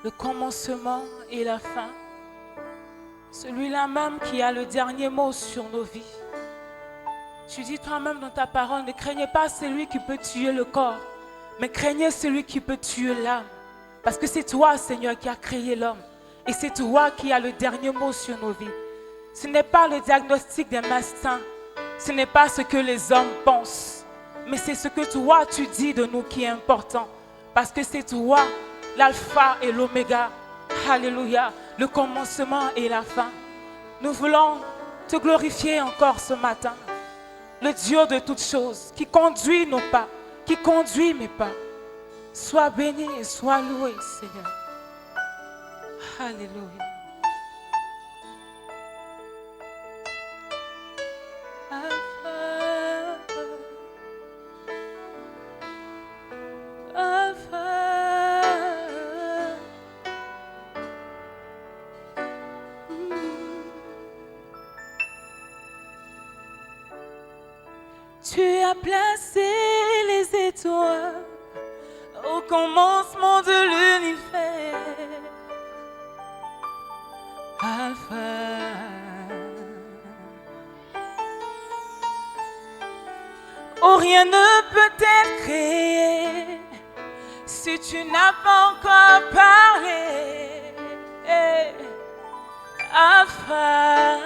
le commencement et la fin. Celui-là même qui a le dernier mot sur nos vies. Tu dis toi-même dans ta parole, ne craignez pas celui qui peut tuer le corps, mais craignez celui qui peut tuer l'âme. Parce que c'est toi, Seigneur, qui as créé l'homme. Et c'est toi qui as le dernier mot sur nos vies. Ce n'est pas le diagnostic des médecins. Ce n'est pas ce que les hommes pensent. Mais c'est ce que toi, tu dis de nous qui est important. Parce que c'est toi, l'alpha et l'oméga. Alléluia. Le commencement et la fin. Nous voulons te glorifier encore ce matin. Le Dieu de toutes choses, qui conduit nos pas, qui conduit mes pas. Sois béni et sois loué, Seigneur. Alléluia. Tu as placé les étoiles au commencement de l'univers. Alpha. Oh, rien ne peut être créé si tu n'as pas encore parlé. Alpha.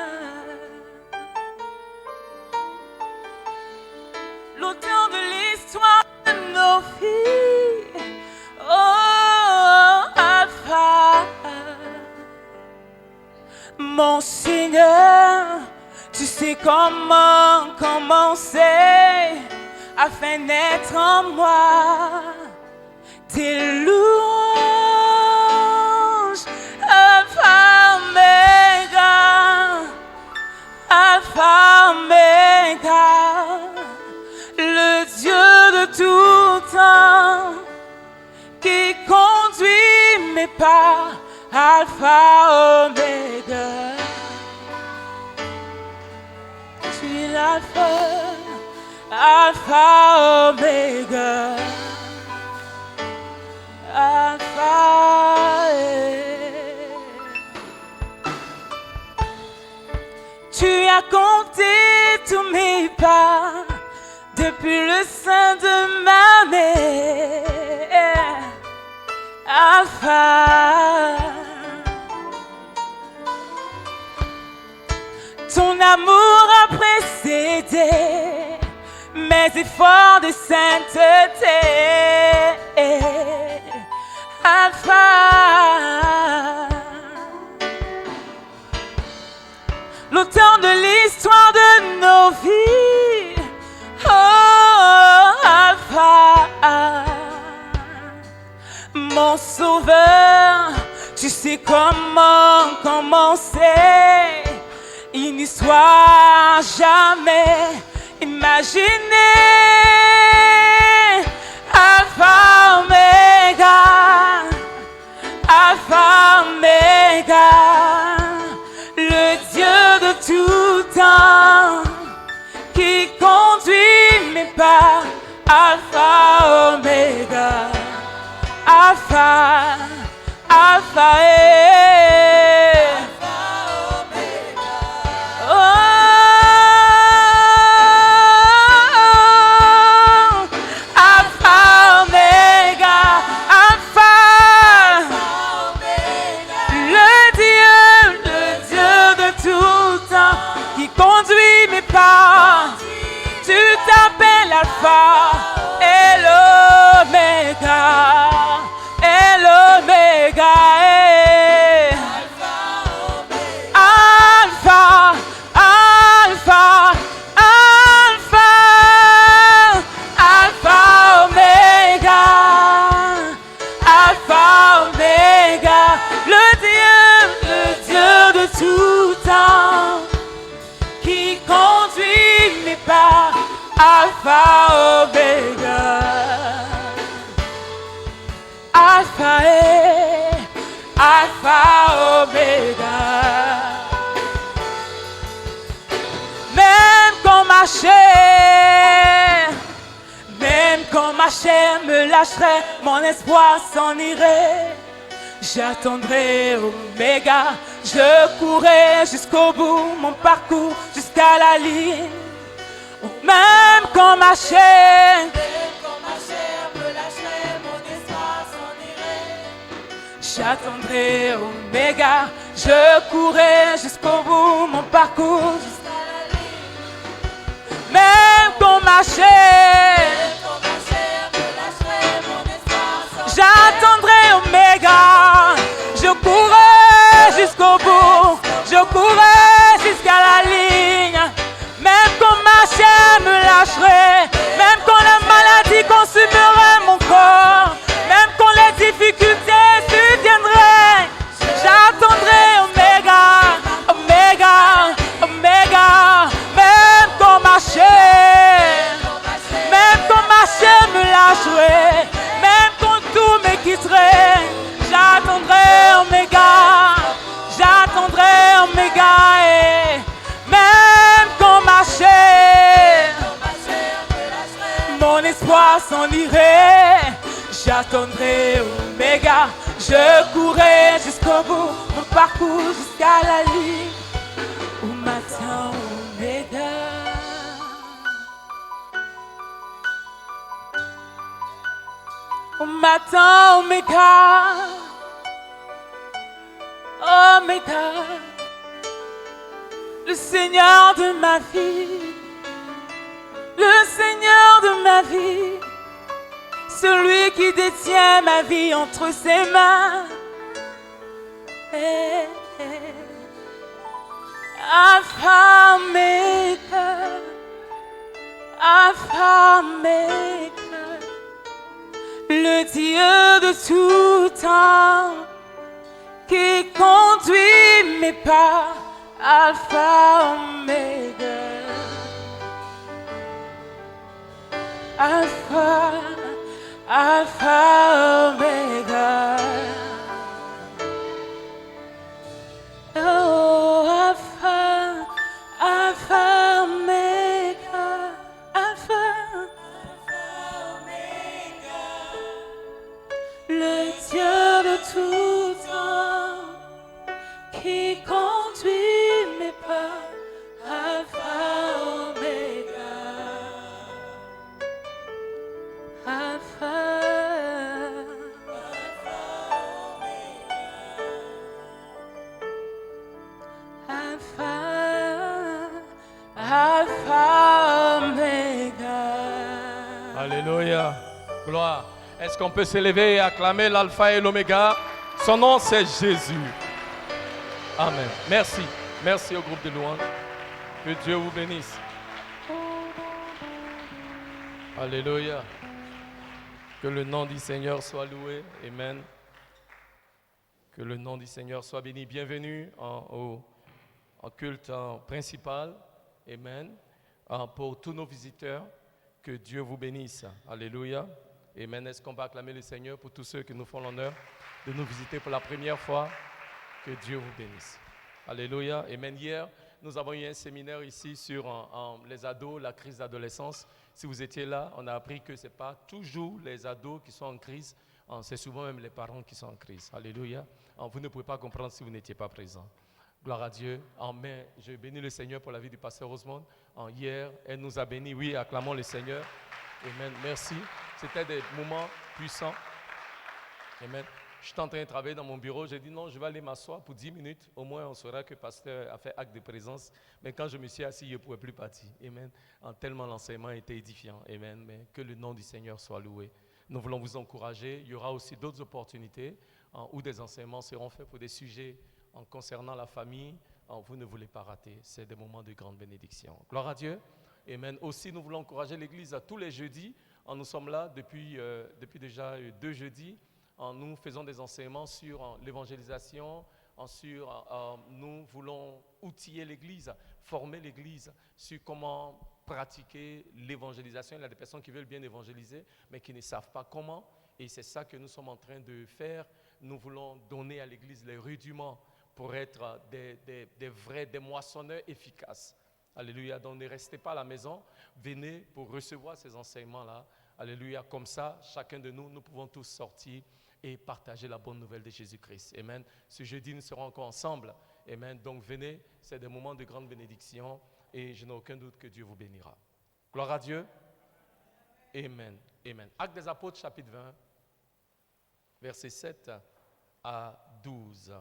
L'auteur de l'histoire de nos vies. Oh, Alpha. Mon Seigneur, tu sais comment commencer afin d'être en moi tes louanges. Alpha, Omega, Alpha, Omega. Le Dieu de tout temps qui conduit mes pas, Alpha, Omega. Tu es l'Alpha, Alpha, Omega. Alpha. Tu as compté tous mes pas depuis le sein de ma mère. Alpha. Ton amour a précédé mes efforts de sainteté. Alpha. L'auteur de l'histoire de nos vies. Oh, Alpha. Mon sauveur, tu sais comment commencer une histoire jamais imaginée. Alpha, Omega, Alpha, Omega, le Dieu de tout temps qui conduit mes pas. Alpha, Omega, Alpha, Alpha, tu t'appelles Alpha et l'Oméga, et l'Oméga, Alpha, Alpha, Alpha, Alpha, Oméga, Alpha, Oméga, le Dieu de tout temps qui conduit mes pas. Alpha, Omega, Alpha, Alpha, Omega. Même quand ma chair me lâcherait, mon espoir s'en irait. J'attendrai Oméga, je courrai jusqu'au bout, mon parcours jusqu'à la ligne. Même quand ma chair me lâcherait, mon espoir s'en irait. J'attendrai Oméga, je courrai jusqu'au bout, mon parcours jusqu'à la ligne. Même quand ma chair me lâcherait, mon espoir s'en irait. J'attendrai Oméga, je courrai jusqu'au bout, je courrai jusqu'à la ligne. Même quand ma chair me lâcherait, même quand la maladie consumerait mon corps, même quand les difficultés surviendraient, j'attendrai Oméga, Oméga, Oméga. Même quand ma chair me lâcherait, même quand tout me quitterait, j'attendrai Oméga, j'attendrai Oméga. Et même quand ma chair, mon espoir s'en irait, j'attendrai Oméga, je courrai jusqu'au bout, mon parcours jusqu'à la ligne où m'attend Oméga. Où m'attend Oméga, Oméga. Le Seigneur de ma vie, le Seigneur de ma vie, celui qui détient ma vie entre ses mains. Alpha, Oméga, Alpha, Oméga, le Dieu de tout temps qui conduit mes pas. Alpha, Oméga, Alpha, Alpha, Oméga. Oh, Alpha, Alpha, Oméga, Alpha, Oméga, le Dieu de tout temps qui conduit mes pas. Alpha, Oméga, Alpha, Alpha, Alpha, Oméga. Alléluia. Gloire. Est-ce qu'on peut s'élever et acclamer l'alpha et l'oméga? Son nom, c'est Jésus. Amen. Merci. Merci au groupe de louanges. Que Dieu vous bénisse. Alléluia. Que le nom du Seigneur soit loué. Amen. Que le nom du Seigneur soit béni. Bienvenue au culte principal. Amen. Pour tous nos visiteurs, que Dieu vous bénisse. Alléluia. Amen. Est-ce qu'on va acclamer le Seigneur pour tous ceux qui nous font l'honneur de nous visiter pour la première fois? Que Dieu vous bénisse. Alléluia. Amen. Hier, nous avons eu un séminaire ici sur les ados, la crise d'adolescence. Si vous étiez là, on a appris que ce n'est pas toujours les ados qui sont en crise, c'est souvent même les parents qui sont en crise. Alléluia. Vous ne pouvez pas comprendre si vous n'étiez pas présent. Gloire à Dieu. Amen. Je bénis le Seigneur pour la vie du pasteur Osmond. Hier, elle nous a bénis. Oui, acclamons le Seigneur. Amen. Merci. C'était des moments puissants. Amen. Je suis en train de travailler dans mon bureau. J'ai dit non, je vais aller m'asseoir pour 10 minutes. Au moins, on saura que le pasteur a fait acte de présence. Mais quand je me suis assis, je ne pouvais plus partir. Amen. Tellement l'enseignement était édifiant. Amen. Mais que le nom du Seigneur soit loué. Nous voulons vous encourager. Il y aura aussi d'autres opportunités où des enseignements seront faits pour des sujets concernant la famille. Vous ne voulez pas rater. C'est des moments de grande bénédiction. Gloire à Dieu. Amen. Aussi, nous voulons encourager l'Église à tous les jeudis. Nous sommes là depuis déjà 2 jeudis. Nous faisons des enseignements sur l'évangélisation, nous voulons outiller l'Église, former l'Église sur comment pratiquer l'évangélisation. Il y a des personnes qui veulent bien évangéliser, mais qui ne savent pas comment. Et c'est ça que nous sommes en train de faire. Nous voulons donner à l'Église les rudiments pour être des moissonneurs efficaces. Alléluia. Donc ne restez pas à la maison, venez pour recevoir ces enseignements-là. Alléluia. Comme ça, chacun de nous, nous pouvons tous sortir et partager la bonne nouvelle de Jésus-Christ. Amen. Ce jeudi, nous serons encore ensemble. Amen. Donc venez, c'est des moments de grande bénédiction et je n'ai aucun doute que Dieu vous bénira. Gloire à Dieu. Amen. Amen. Actes des Apôtres, chapitre 20, versets 7 à 12.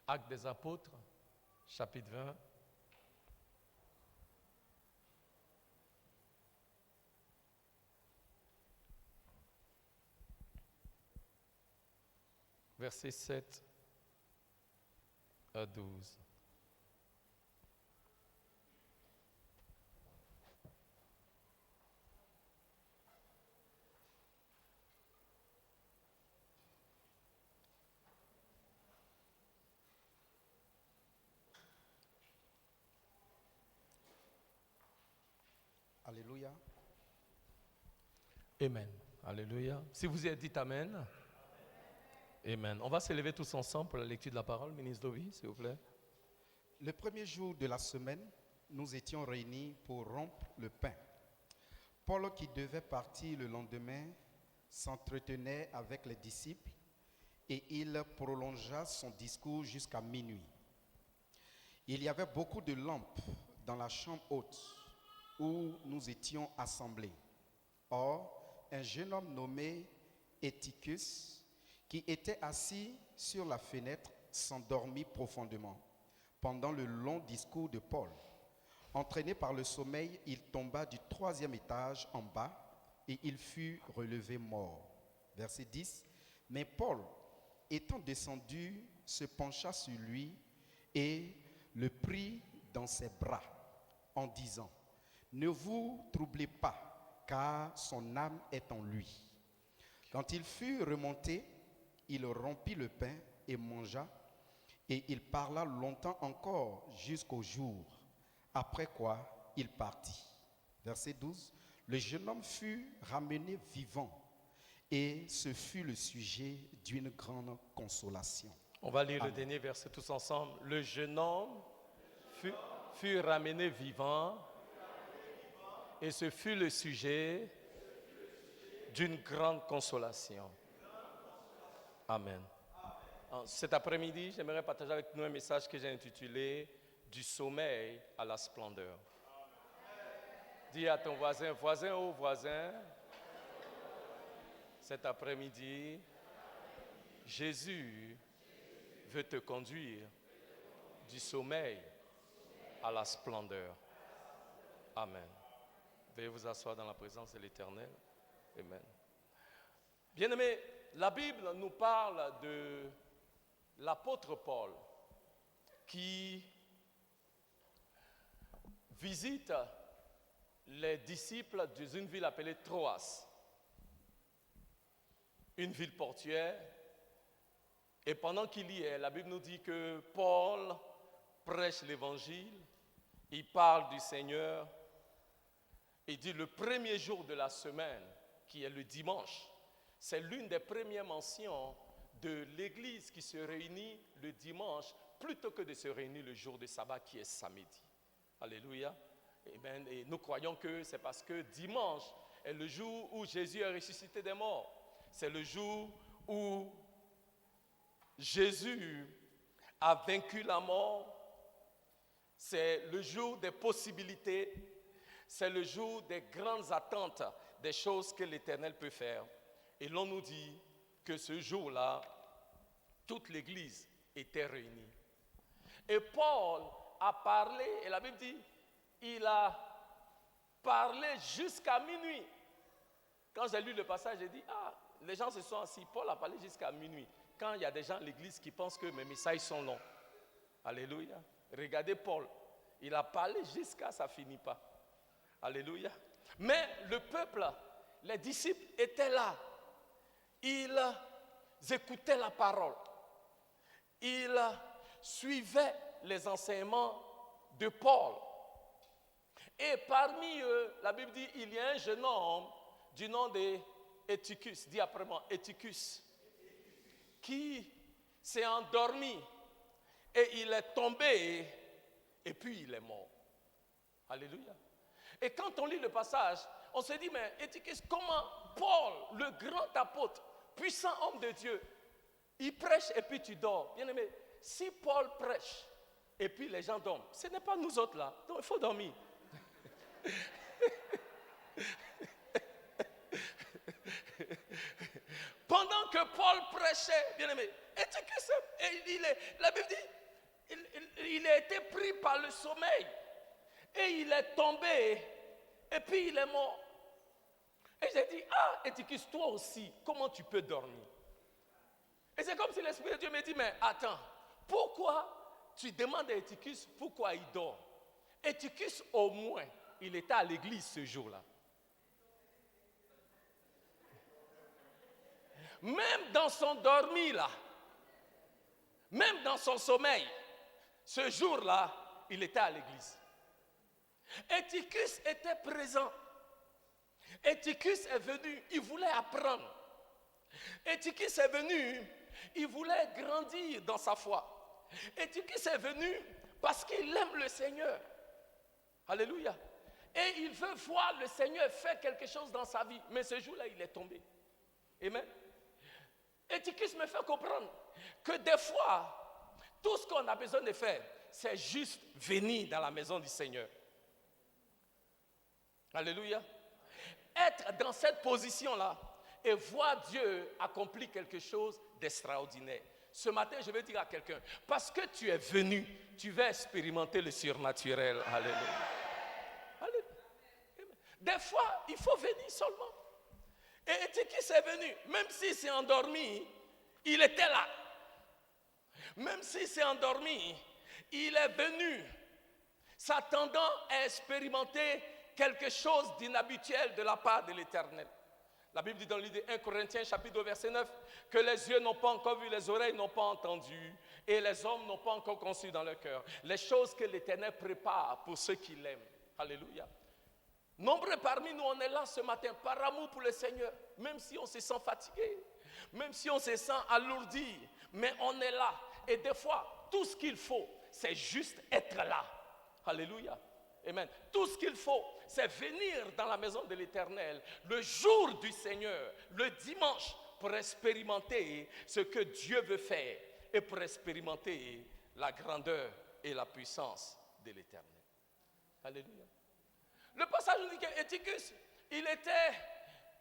Actes des Apôtres, chapitre 20. Versets 7 à 12. Alléluia. Amen. Alléluia. Si vous y êtes, dites Amen. Amen. On va se lever tous ensemble pour la lecture de la parole. Ministre Dovi, s'il vous plaît. Le premier jour de la semaine, nous étions réunis pour rompre le pain. Paul, qui devait partir le lendemain, s'entretenait avec les disciples et il prolongea son discours jusqu'à minuit. Il y avait beaucoup de lampes dans la chambre haute où nous étions assemblés. Or, un jeune homme nommé Eutychus, qui était assis sur la fenêtre, s'endormit profondément pendant le long discours de Paul. Entraîné par le sommeil, il tomba du 3e étage en bas et il fut relevé mort. Verset 10. Mais Paul, étant descendu, se pencha sur lui et le prit dans ses bras en disant: ne vous troublez pas, car son âme est en lui. Quand il fut remonté, il rompit le pain et mangea, et il parla longtemps encore jusqu'au jour, après quoi il partit. Verset 12. Le jeune homme fut ramené vivant, et ce fut le sujet d'une grande consolation. On va lire Amen. le dernier verset tous ensemble. Le jeune homme fut ramené vivant, et ce fut le sujet d'une grande consolation. Amen. Cet après-midi, j'aimerais partager avec nous un message que j'ai intitulé « Du sommeil à la splendeur ». Dis à ton voisin, voisin ou voisin, cet après-midi, Jésus veut te conduire du sommeil à la splendeur. Amen. Veuillez vous asseoir dans la présence de l'Éternel. Amen. Bien-aimés, la Bible nous parle de l'apôtre Paul qui visite les disciples d'une ville appelée Troas, une ville portuaire. Et pendant qu'il y est, la Bible nous dit que Paul prêche l'évangile, il parle du Seigneur. Il dit le premier jour de la semaine, qui est le dimanche, c'est l'une des premières mentions de l'église qui se réunit le dimanche plutôt que de se réunir le jour de sabbat qui est samedi. Alléluia. Et nous croyons que c'est parce que dimanche est le jour où Jésus est ressuscité des morts. C'est le jour où Jésus a vaincu la mort. C'est le jour des possibilités. C'est le jour des grandes attentes, des choses que l'Éternel peut faire. Et l'on nous dit que ce jour-là, toute l'Église était réunie. Et Paul a parlé, et la Bible dit, il a parlé jusqu'à minuit. Quand j'ai lu le passage, j'ai dit, les gens se sont assis. Paul a parlé jusqu'à minuit. Quand il y a des gens à l'Église qui pensent que mes messages sont longs. Alléluia. Regardez Paul. Il a parlé jusqu'à ça ne finit pas. Alléluia. Mais le peuple, les disciples étaient là. Ils écoutaient la parole. Ils suivaient les enseignements de Paul. Et parmi eux, la Bible dit, il y a un jeune homme du nom d'Eutychus, dis après moi, Eutychus, qui s'est endormi et il est tombé et puis il est mort. Alléluia. Et quand on lit le passage, on se dit, mais Eutychus, comment Paul, le grand apôtre, puissant homme de Dieu, il prêche et puis tu dors. Bien aimé, si Paul prêche et puis les gens dorment, ce n'est pas nous autres là. Donc il faut dormir. Pendant que Paul prêchait, bien aimé, la Bible dit, il a été pris par le sommeil et il est tombé et puis il est mort. Et j'ai dit, Eutychus, toi aussi, comment tu peux dormir? Et c'est comme si l'Esprit de Dieu me dit, mais attends, pourquoi tu demandes à Eutychus pourquoi il dort? Eutychus, au moins, il était à l'église ce jour-là. Même dans son dormi là, même dans son sommeil, ce jour-là, il était à l'église. Eutychus était présent. Eutychus est venu, il voulait apprendre. Eutychus est venu, il voulait grandir dans sa foi. Eutychus est venu parce qu'il aime le Seigneur. Alléluia. Et il veut voir le Seigneur faire quelque chose dans sa vie. Mais ce jour-là, il est tombé. Amen. Eutychus me fait comprendre que des fois, tout ce qu'on a besoin de faire, c'est juste venir dans la maison du Seigneur. Alléluia. Être dans cette position-là et voir Dieu accomplir quelque chose d'extraordinaire. Ce matin, je vais dire à quelqu'un, parce que tu es venu, tu vas expérimenter le surnaturel. Alléluia. Alléluia. Des fois, il faut venir seulement. Et Eutychus est venu, même s'il s'est endormi, il était là. Même s'il s'est endormi, il est venu, s'attendant à expérimenter quelque chose d'inhabituel de la part de l'Éternel. La Bible dit dans le livre de 1 Corinthiens, chapitre 2, verset 9, que les yeux n'ont pas encore vu, les oreilles n'ont pas entendu, et les hommes n'ont pas encore conçu dans leur cœur les choses que l'Éternel prépare pour ceux qui l'aiment. Alléluia. Nombreux parmi nous, on est là ce matin par amour pour le Seigneur, même si on se sent fatigué, même si on se sent alourdi, mais on est là. Et des fois, tout ce qu'il faut, c'est juste être là. Alléluia. Amen. Tout ce qu'il faut, c'est venir dans la maison de l'Éternel le jour du Seigneur, le dimanche, pour expérimenter ce que Dieu veut faire et pour expérimenter la grandeur et la puissance de l'Éternel. Alléluia. Le passage nous dit qu'Eutychus,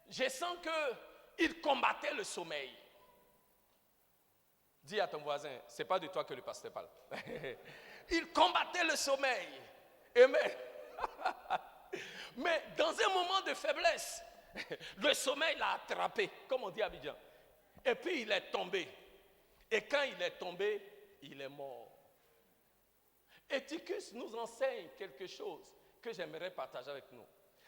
je sens qu'il combattait le sommeil. Dis à ton voisin, c'est pas de toi que le pasteur parle. Il combattait le sommeil. Amen. Mais dans un moment de faiblesse, le sommeil l'a attrapé, comme on dit à Abidjan. Et puis il est tombé. Et quand il est tombé, il est mort. Eutychus nous enseigne quelque chose que j'aimerais partager avec nous.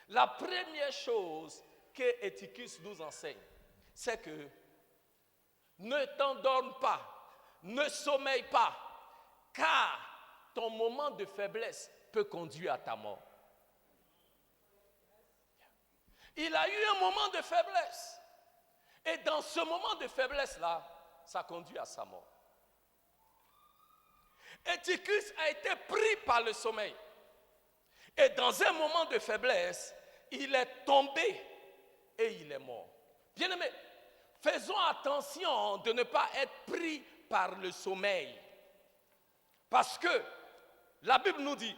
La première chose que Eutychus nous enseigne, c'est que ne t'endorme pas, ne sommeille pas, car ton moment de faiblesse peut conduire à ta mort. Il a eu un moment de faiblesse. Et dans ce moment de faiblesse-là, ça conduit à sa mort. Eutychus a été pris par le sommeil. Et dans un moment de faiblesse, il est tombé et il est mort. Bien-aimés, faisons attention de ne pas être pris par le sommeil. Parce que la Bible nous dit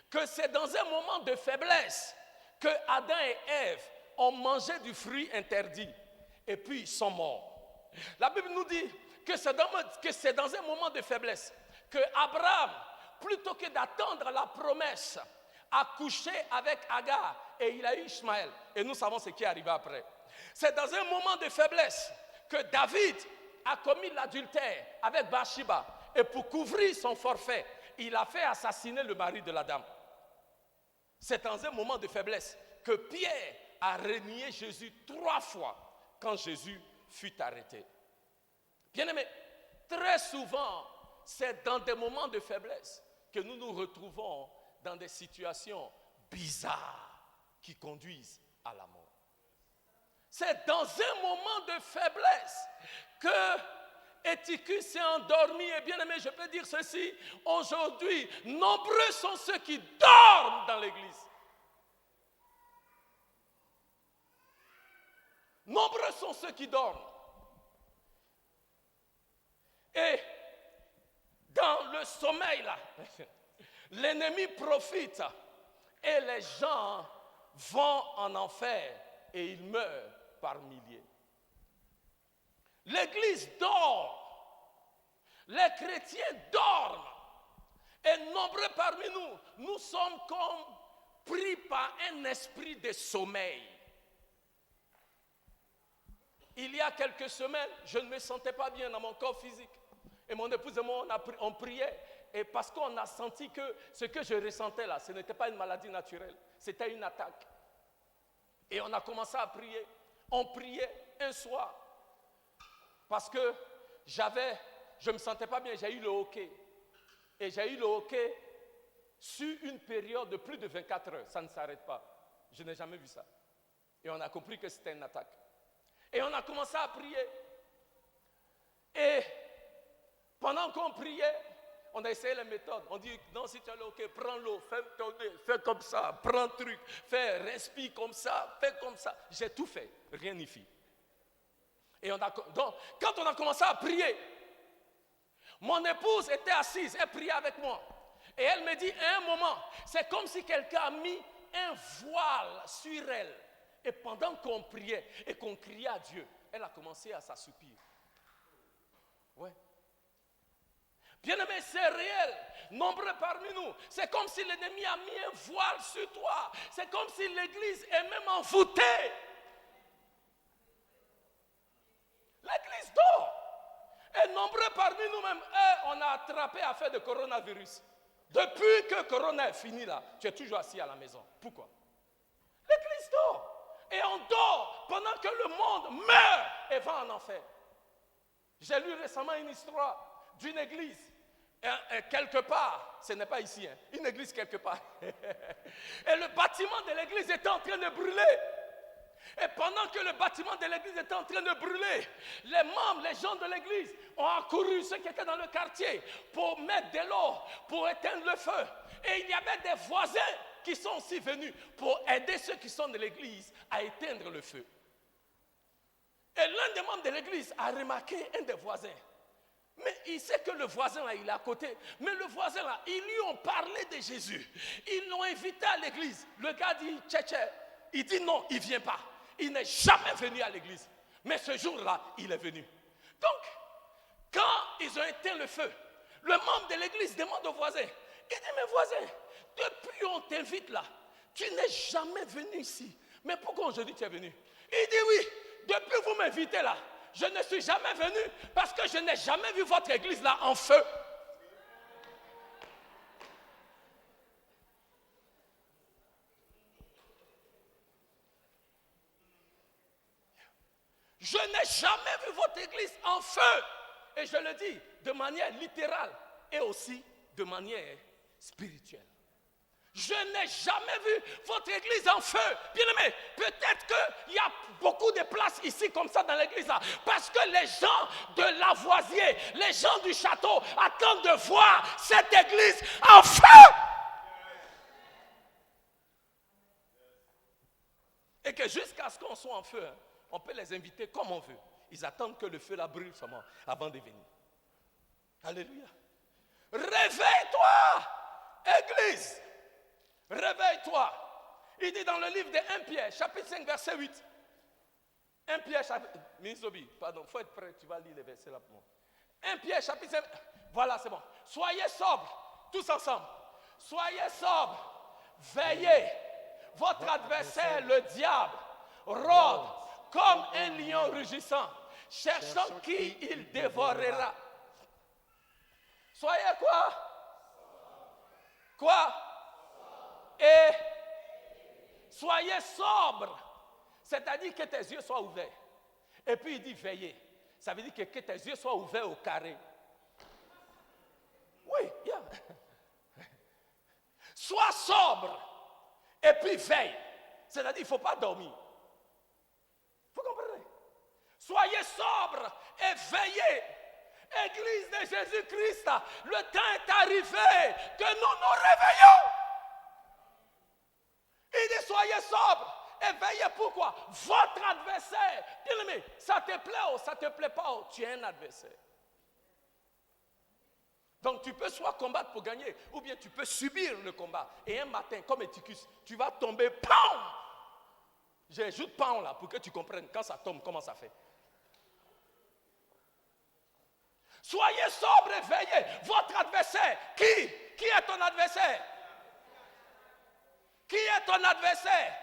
que c'est dans un moment de faiblesse que Adam et Ève ont mangé du fruit interdit et puis ils sont morts. La Bible nous dit que c'est dans un moment de faiblesse que Abraham, plutôt que d'attendre la promesse, a couché avec Agar et il a eu Ishmaël. Et nous savons ce qui est arrivé après. C'est dans un moment de faiblesse que David a commis l'adultère avec Bathsheba. Et pour couvrir son forfait, il a fait assassiner le mari de la dame. C'est dans un moment de faiblesse que Pierre a renié Jésus 3 fois quand Jésus fut arrêté. Bien-aimés, très souvent, c'est dans des moments de faiblesse que nous nous retrouvons dans des situations bizarres qui conduisent à la mort. C'est dans un moment de faiblesse que Eutychus s'est endormi. Et bien aimé, je peux dire ceci, aujourd'hui, nombreux sont ceux qui dorment dans l'église. Nombreux sont ceux qui dorment. sommeil là, l'ennemi profite et les gens vont en enfer et ils meurent par milliers. L'Église dort, les chrétiens dorment et nombreux parmi nous, nous sommes comme pris par un esprit de sommeil. Il y a quelques semaines, je ne me sentais pas bien dans mon corps physique. Et mon épouse et moi, on priait. Et parce qu'on a senti que ce que je ressentais là, ce n'était pas une maladie naturelle. C'était une attaque. Et on a commencé à prier. On priait un soir. Parce que je ne me sentais pas bien. J'ai eu le hockey. Et j'ai eu le hockey sur une période de plus de 24 heures. Ça ne s'arrête pas. Je n'ai jamais vu ça. Et on a compris que c'était une attaque. Et on a commencé à prier. Et pendant qu'on priait, on a essayé les méthodes. On dit, non, si tu as le hockey, prends l'eau, fais tourner, fais comme ça, prends le truc, fais, respire comme ça, fais comme ça. J'ai tout fait, rien n'y fit. Et donc, quand on a commencé à prier, mon épouse était assise, elle priait avec moi. Et elle me dit, à un moment, c'est comme si quelqu'un a mis un voile sur elle. Et pendant qu'on priait et qu'on criait à Dieu, elle a commencé à s'assoupir. Ouais. Bien-aimé, c'est réel. Nombreux parmi nous, c'est comme si l'ennemi a mis un voile sur toi. C'est comme si l'église est même envoûtée. L'église dort. Et nombreux parmi nous-mêmes, on a attrapé affaire de coronavirus. Depuis que Corona est fini là, tu es toujours assis à la maison. Pourquoi? L'église dort. Et on dort pendant que le monde meurt et va en enfer. J'ai lu récemment une histoire d'une église. Quelque part, ce n'est pas ici, une église quelque part. Et le bâtiment de l'église était en train de brûler. Et pendant que le bâtiment de l'église était en train de brûler, les membres, les gens de l'église ont accouru, ceux qui étaient dans le quartier, pour mettre de l'eau, pour éteindre le feu. Et il y avait des voisins qui sont aussi venus pour aider ceux qui sont de l'église à éteindre le feu. Et l'un des membres de l'église a remarqué un des voisins. Mais il sait que le voisin là, il est à côté. Mais le voisin là, ils lui ont parlé de Jésus. Ils l'ont invité à l'église. Le gars dit, tché, il dit non, il ne vient pas. Il n'est jamais venu à l'église. Mais ce jour-là, il est venu. Donc, quand ils ont éteint le feu, le membre de l'église demande au voisin. Il dit, mais voisin, depuis on t'invite là, tu n'es jamais venu ici. Mais pourquoi aujourd'hui tu es venu? Il dit oui, depuis vous m'invitez là, je ne suis jamais venu parce que je n'ai jamais vu votre église là en feu. Je n'ai jamais vu votre église en feu. Et je le dis de manière littérale et aussi de manière spirituelle. Je n'ai jamais vu votre église en feu. Bien-aimé, peut-être qu'il y a beaucoup de places ici comme ça dans l'église là, parce que les gens de Lavoisier, les gens du château attendent de voir cette église en feu. Et que jusqu'à ce qu'on soit en feu, on peut les inviter comme on veut. Ils attendent que le feu la brûle seulement avant de venir. Alléluia. Réveille-toi, église. Réveille-toi. Il dit dans le livre de 1 Pierre, chapitre 5, verset 8. 1 Pierre, chapitre... Ministre Obi, pardon, il faut être prêt, tu vas lire les versets là pour moi. 1 Pierre, chapitre 5, voilà, c'est bon. Soyez sobres, tous ensemble. Soyez sobres, veillez. Votre adversaire, le diable, rôde comme un lion rugissant, cherchant qui il dévorera. Soyez quoi? Quoi? Et soyez sobres, c'est-à-dire que tes yeux soient ouverts. Et puis il dit veillez, ça veut dire que tes yeux soient ouverts au carré. Oui, yeah. Sois sobre et puis veille, c'est-à-dire qu'il ne faut pas dormir. Vous comprenez? Soyez sobre et veillez. Église de Jésus-Christ, le temps est arrivé que nous nous réveillons. Il dit soyez sobre et veillez. Pourquoi? Votre adversaire, bien-aimé, ça te plaît ou ça te plaît pas, tu es un adversaire. Donc tu peux soit combattre pour gagner, ou bien tu peux subir le combat. Et un matin, comme Eutychus, tu vas tomber, PAM! J'ajoute PAM là pour que tu comprennes quand ça tombe, comment ça fait. Soyez sobre et veillez. Votre adversaire, qui est ton adversaire? Qui est ton adversaire?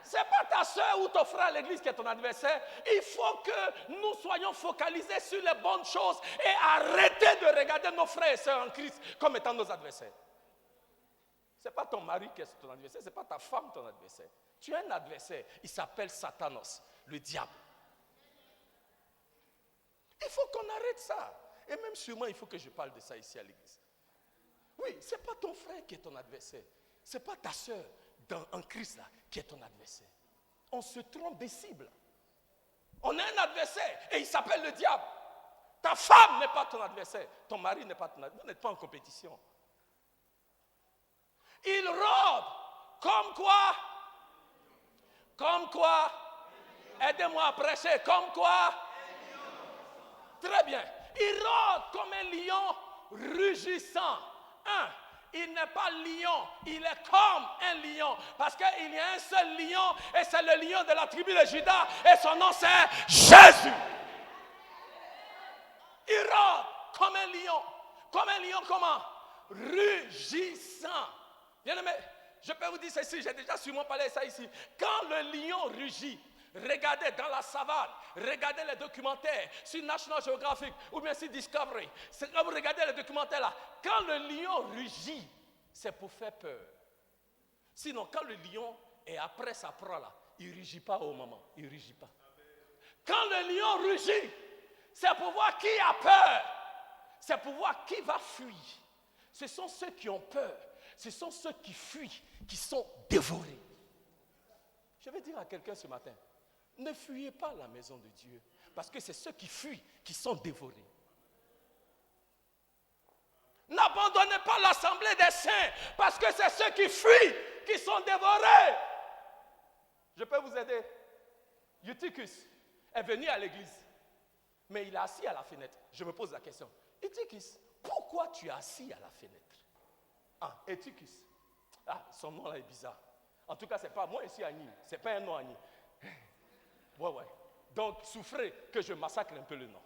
Ce n'est pas ta soeur ou ton frère à l'église qui est ton adversaire. Il faut que nous soyons focalisés sur les bonnes choses et arrêter de regarder nos frères et sœurs en Christ comme étant nos adversaires. Ce n'est pas ton mari qui est ton adversaire, ce n'est pas ta femme ton adversaire. Tu as un adversaire, il s'appelle Satanos, le diable. Il faut qu'on arrête ça. Et même sûrement, il faut que je parle de ça ici à l'église. Oui, ce n'est pas ton frère qui est ton adversaire. Ce n'est pas ta soeur en Christ là, qui est ton adversaire. On se trompe des cibles. On a un adversaire et il s'appelle le diable. Ta femme n'est pas ton adversaire. Ton mari n'est pas ton adversaire. Vous n'êtes pas en compétition. Il rôde comme quoi? Comme quoi? Aidez-moi à prêcher. Comme quoi? Très bien. Il rôde comme un lion rugissant. Il n'est pas lion, il est comme un lion. Parce qu'il y a un seul lion, et c'est le lion de la tribu de Juda, et son nom c'est Jésus. Il rôde comme un lion. Comme un lion comment? Rugissant. Bien-aimé, je peux vous dire ceci, j'ai déjà sûrement parlé de ça ici. Quand le lion rugit, regardez dans la savane, regardez les documentaires sur National Geographic ou bien sur Discovery. Quand vous regardez les documentaires là, quand le lion rugit, c'est pour faire peur. Sinon, quand le lion est après sa proie là, il ne rugit pas au moment, il ne rugit pas. Quand le lion rugit, c'est pour voir qui a peur, c'est pour voir qui va fuir. Ce sont ceux qui ont peur, ce sont ceux qui fuient, qui sont dévorés. Je vais dire à quelqu'un ce matin, ne fuyez pas la maison de Dieu, parce que c'est ceux qui fuient qui sont dévorés. N'abandonnez pas l'assemblée des saints, parce que c'est ceux qui fuient qui sont dévorés. Je peux vous aider. Eutychus est venu à l'église, mais il est assis à la fenêtre. Je me pose la question, Eutychus, pourquoi tu es assis à la fenêtre? Eutychus. Son nom là est bizarre. En tout cas, c'est pas moi ici Agni, c'est pas un nom Agni. Ouais. Donc, souffrez que je massacre un peu le nom.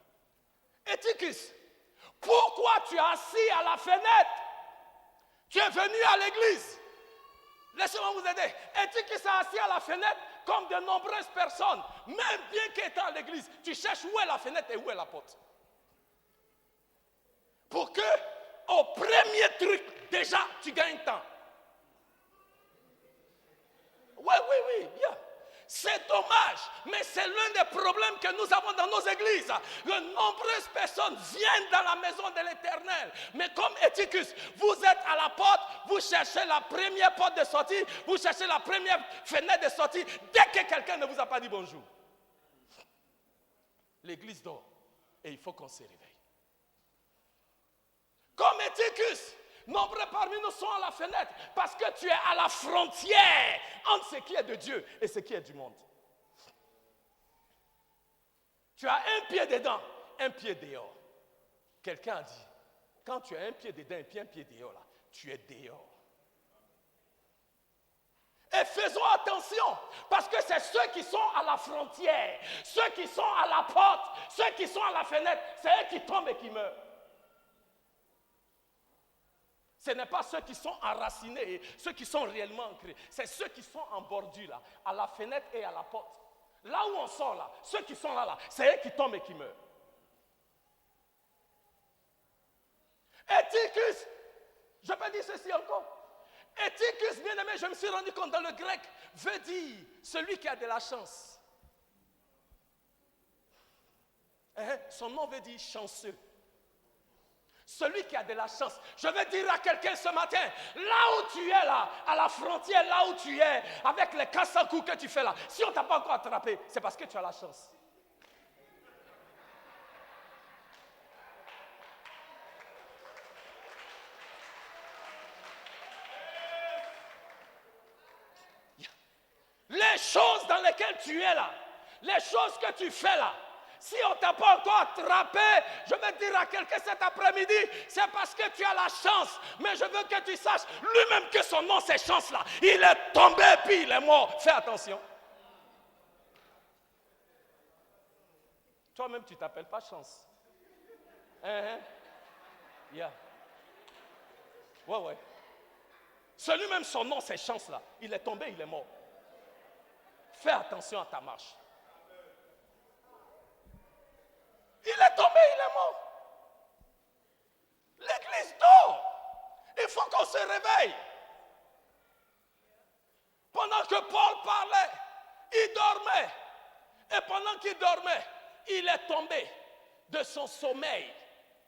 Eutychus, pourquoi tu es assis à la fenêtre? Tu es venu à l'église. Laissez-moi vous aider. Eutychus est assis à la fenêtre comme de nombreuses personnes. Même bien qu'étant à l'église, tu cherches où est la fenêtre et où est la porte. Pour que, au premier truc, déjà, tu gagnes temps. Oui, bien. C'est dommage, mais c'est l'un des problèmes que nous avons dans nos églises. De nombreuses personnes viennent dans la maison de l'Éternel. Mais comme Eutychus, vous êtes à la porte, vous cherchez la première porte de sortie, vous cherchez la première fenêtre de sortie, dès que quelqu'un ne vous a pas dit bonjour. L'église dort et il faut qu'on se réveille. Comme Eutychus, nombreux parmi nous sont à la fenêtre parce que tu es à la frontière entre ce qui est de Dieu et ce qui est du monde. Tu as un pied dedans, un pied dehors. Quelqu'un a dit, quand tu as un pied dedans et puis un pied dehors, là, tu es dehors. Et faisons attention, parce que c'est ceux qui sont à la frontière, ceux qui sont à la porte, ceux qui sont à la fenêtre, c'est eux qui tombent et qui meurent. Ce n'est pas ceux qui sont enracinés, ceux qui sont réellement ancrés. C'est ceux qui sont en bordure, là, à la fenêtre et à la porte. Là où on sort, là, ceux qui sont là, c'est eux qui tombent et qui meurent. Eutychus, je peux dire ceci encore. Eutychus, bien aimé, je me suis rendu compte dans le grec, veut dire celui qui a de la chance. Son nom veut dire chanceux. Celui qui a de la chance. Je vais dire à quelqu'un ce matin, là où tu es là, à la frontière, là où tu es, avec les 400 coups que tu fais là, si on ne t'a pas encore attrapé, c'est parce que tu as la chance. Les choses dans lesquelles tu es là, les choses que tu fais là, Si on ne t'a pas encore attrapé, je vais dire à quelqu'un cet après-midi, c'est parce que tu as la chance. Mais je veux que tu saches, lui-même que son nom c'est chance là. Il est tombé puis il est mort. Fais attention. Toi-même tu ne t'appelles pas chance. Yeah. Ouais. Celui-même son nom c'est chance là. Il est tombé, il est mort. Fais attention à ta marche. Il est tombé, il est mort. L'église dort. Il faut qu'on se réveille. Pendant que Paul parlait, il dormait. Et pendant qu'il dormait, il est tombé de son sommeil.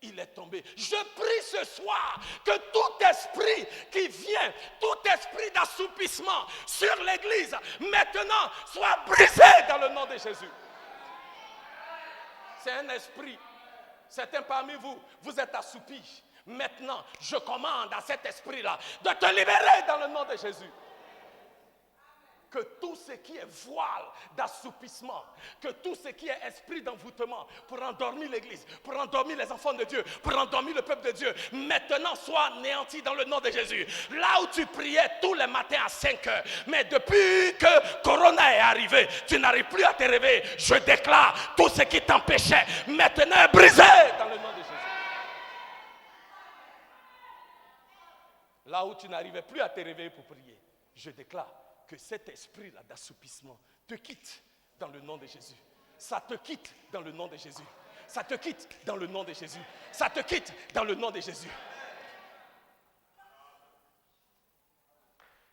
Il est tombé. Je prie ce soir que tout esprit qui vient, tout esprit d'assoupissement sur l'église, maintenant, soit brisé dans le nom de Jésus. C'est un esprit. Certains parmi vous, vous êtes assoupis. Maintenant, je commande à cet esprit-là de te libérer dans le nom de Jésus. Que tout ce qui est voile d'assoupissement, que tout ce qui est esprit d'envoûtement pour endormir l'église, pour endormir les enfants de Dieu, pour endormir le peuple de Dieu, maintenant soit anéanti dans le nom de Jésus. Là où tu priais tous les matins à 5 heures, mais depuis que Corona est arrivé, tu n'arrives plus à te réveiller. Je déclare tout ce qui t'empêchait maintenant est brisé dans le nom de Jésus. Là où tu n'arrivais plus à te réveiller pour prier, je déclare que cet esprit-là d'assoupissement te quitte dans le nom de Jésus. Ça te quitte dans le nom de Jésus. Ça te quitte dans le nom de Jésus. Ça te quitte dans le nom de Jésus.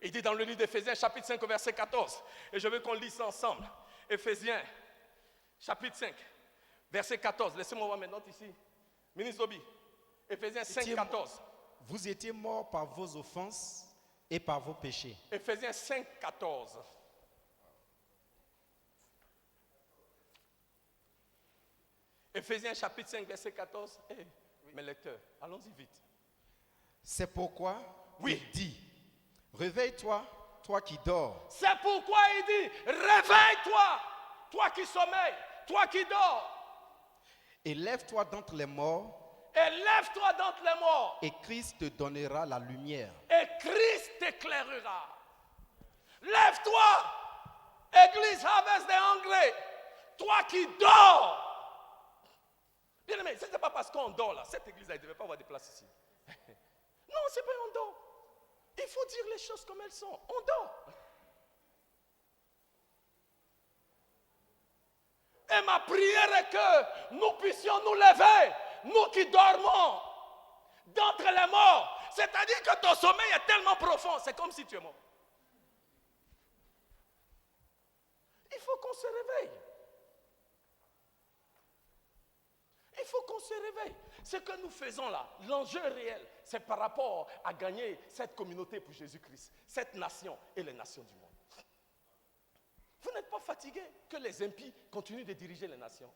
Il dit dans le livre d'Éphésiens, chapitre 5, verset 14. Et je veux qu'on lise ça ensemble. Éphésiens, chapitre 5, verset 14. Laissez-moi voir mes notes ici. Ministre Obi, Éphésiens 5, 14. Vous étiez morts par vos offenses et par vos péchés. Éphésiens 5, 14. Éphésiens chapitre 5, verset 14. Mes lecteurs, allons-y vite. C'est pourquoi il dit, réveille-toi, toi qui dors. C'est pourquoi il dit, réveille-toi, toi qui sommeilles, toi qui dors. Et lève-toi d'entre les morts. Et lève-toi d'entre les morts. Et Christ te donnera la lumière. Et Christ t'éclairera. Lève-toi, Église Harvest des Anglais. Toi qui dors. Bien aimé, ce n'est pas parce qu'on dort là. Cette église-là, il ne devait pas avoir de place ici. Non, ce n'est pas on dort. Il faut dire les choses comme elles sont. On dort. Et ma prière est que nous puissions nous lever. Nous qui dormons d'entre les morts, c'est-à-dire que ton sommeil est tellement profond, c'est comme si tu es mort. Il faut qu'on se réveille. Il faut qu'on se réveille. Ce que nous faisons là, l'enjeu réel, c'est par rapport à gagner cette communauté pour Jésus-Christ, cette nation et les nations du monde. Vous n'êtes pas fatigué que les impies continuent de diriger les nations?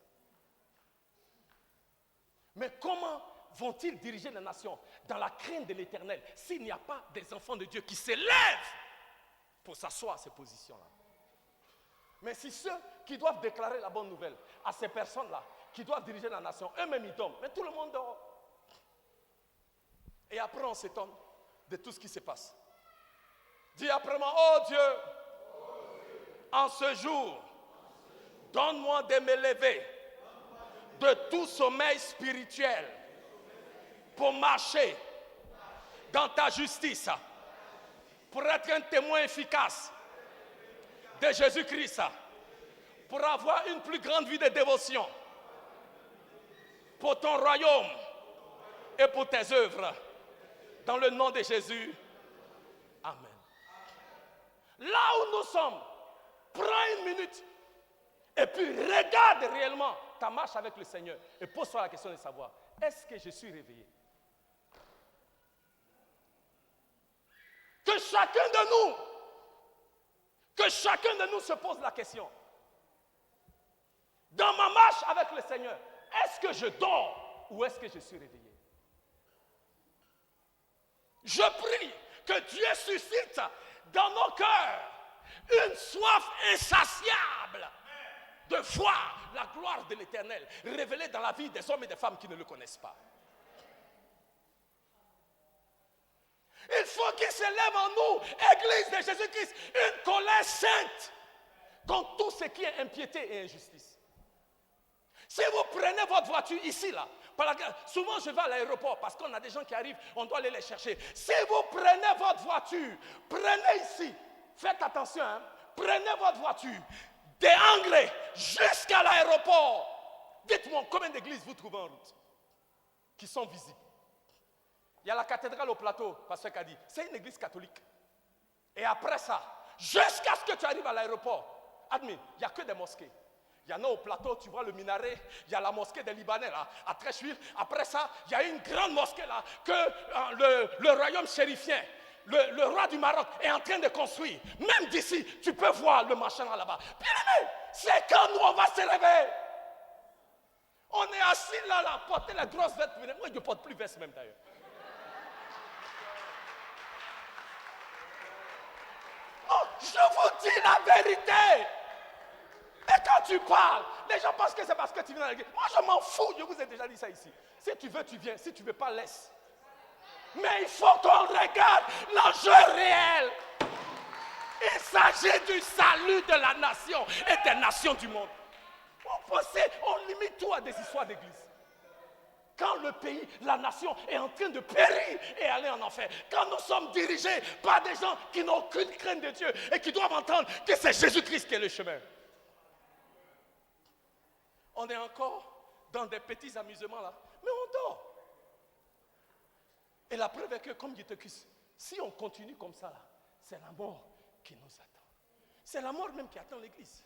Mais comment vont-ils diriger les nations dans la crainte de l'Éternel s'il n'y a pas des enfants de Dieu qui s'élèvent pour s'asseoir à ces positions-là? Mais si ceux qui doivent déclarer la bonne nouvelle à ces personnes-là, qui doivent diriger la nation, eux-mêmes ils dorment, mais tout le monde dort. Et après on s'étonne de tout ce qui se passe. Dis après moi, oh Dieu, en ce jour, donne-moi de me lever de tout sommeil spirituel pour marcher dans ta justice, pour être un témoin efficace de Jésus-Christ, pour avoir une plus grande vie de dévotion pour ton royaume et pour tes œuvres. Dans le nom de Jésus. Amen. Là où nous sommes, prends une minute et puis regarde réellement ta marche avec le Seigneur et pose-toi la question de savoir, est-ce que je suis réveillé? Que chacun de nous se pose la question. Dans ma marche avec le Seigneur, est-ce que je dors ou est-ce que je suis réveillé? Je prie que Dieu suscite dans nos cœurs une soif insatiable de voir la gloire de l'Éternel révélée dans la vie des hommes et des femmes qui ne le connaissent pas. Il faut qu'il s'élève en nous, Église de Jésus-Christ, une colère sainte contre tout ce qui est impiété et injustice. Si vous prenez votre voiture ici, là, souvent je vais à l'aéroport parce qu'on a des gens qui arrivent, on doit aller les chercher. Si vous prenez votre voiture, prenez ici, faites attention, hein, prenez votre voiture, d'Angré jusqu'à l'aéroport. Dites-moi combien d'églises vous trouvez en route qui sont visibles. Il y a la cathédrale au plateau, Pasteur Kadi, c'est une église catholique. Et après ça, jusqu'à ce que tu arrives à l'aéroport, admis, il n'y a que des mosquées. Il y en a au plateau, tu vois le minaret, il y a la mosquée des Libanais là, à Trècheville. Après ça, il y a une grande mosquée là, que le royaume chérifien, le roi du Maroc est en train de construire. Même d'ici, tu peux voir le machin là-bas. Bien-aimé, c'est quand nous on va se réveiller. On est assis là, à porter la grosse veste. Moi, je ne porte plus veste même d'ailleurs. Oh, je vous dis la vérité. Et quand tu parles, les gens pensent que c'est parce que tu viens dans l'église. Moi, je m'en fous. Je vous ai déjà dit ça ici. Si tu veux, tu viens. Si tu ne veux pas, laisse. Mais il faut qu'on regarde l'enjeu réel. Il s'agit du salut de la nation et des nations du monde. On limite tout à des histoires d'église. Quand le pays, la nation est en train de périr et aller en enfer. Quand nous sommes dirigés par des gens qui n'ont aucune crainte de Dieu et qui doivent entendre que c'est Jésus-Christ qui est le chemin. On est encore dans des petits amusements là. Mais on dort. Et la preuve est que, comme Eutychus, si on continue comme ça là, c'est la mort qui nous attend. C'est la mort même qui attend l'église.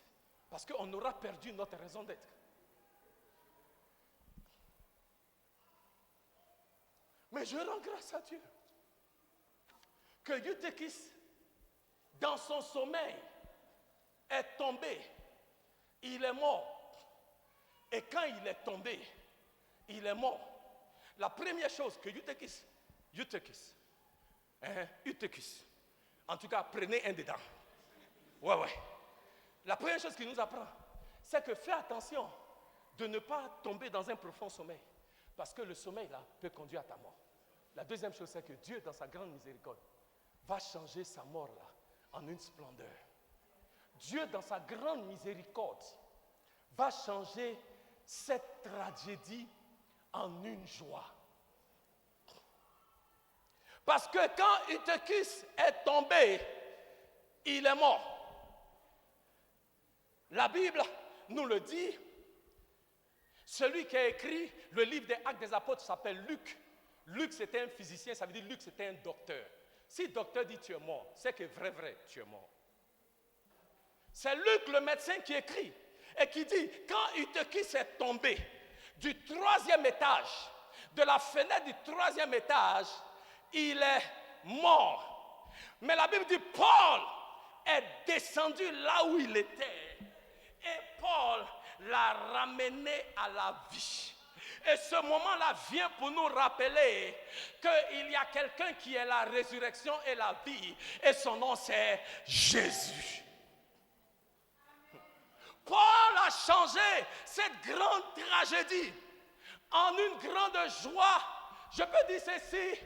Parce qu'on aura perdu notre raison d'être. Mais je rends grâce à Dieu que Eutychus, dans son sommeil, est tombé. Il est mort. Et quand il est tombé, il est mort. La première chose que Eutychus, en tout cas, prenez un dedans. Ouais. La première chose qu'il nous apprend, c'est que fais attention de ne pas tomber dans un profond sommeil. Parce que le sommeil, là, peut conduire à ta mort. La deuxième chose, c'est que Dieu, dans sa grande miséricorde, va changer sa mort, là, en une splendeur. Dieu, dans sa grande miséricorde, va changer cette tragédie en une joie. Parce que quand Eutychus est tombé, il est mort. La Bible nous le dit. Celui qui a écrit le livre des Actes des Apôtres s'appelle Luc. Luc, c'était un physicien, ça veut dire Luc, c'était un docteur. Si le docteur dit tu es mort, c'est que vrai, tu es mort. C'est Luc, le médecin, qui écrit et qui dit, quand Eutychus est tombé du 3e étage, de la fenêtre du 3e étage, il est mort. Mais la Bible dit, Paul est descendu là où il était. Et Paul l'a ramené à la vie. Et ce moment-là vient pour nous rappeler qu'il y a quelqu'un qui est la résurrection et la vie. Et son nom, c'est Jésus. Paul a changé cette grande tragédie en une grande joie. Je peux dire ceci,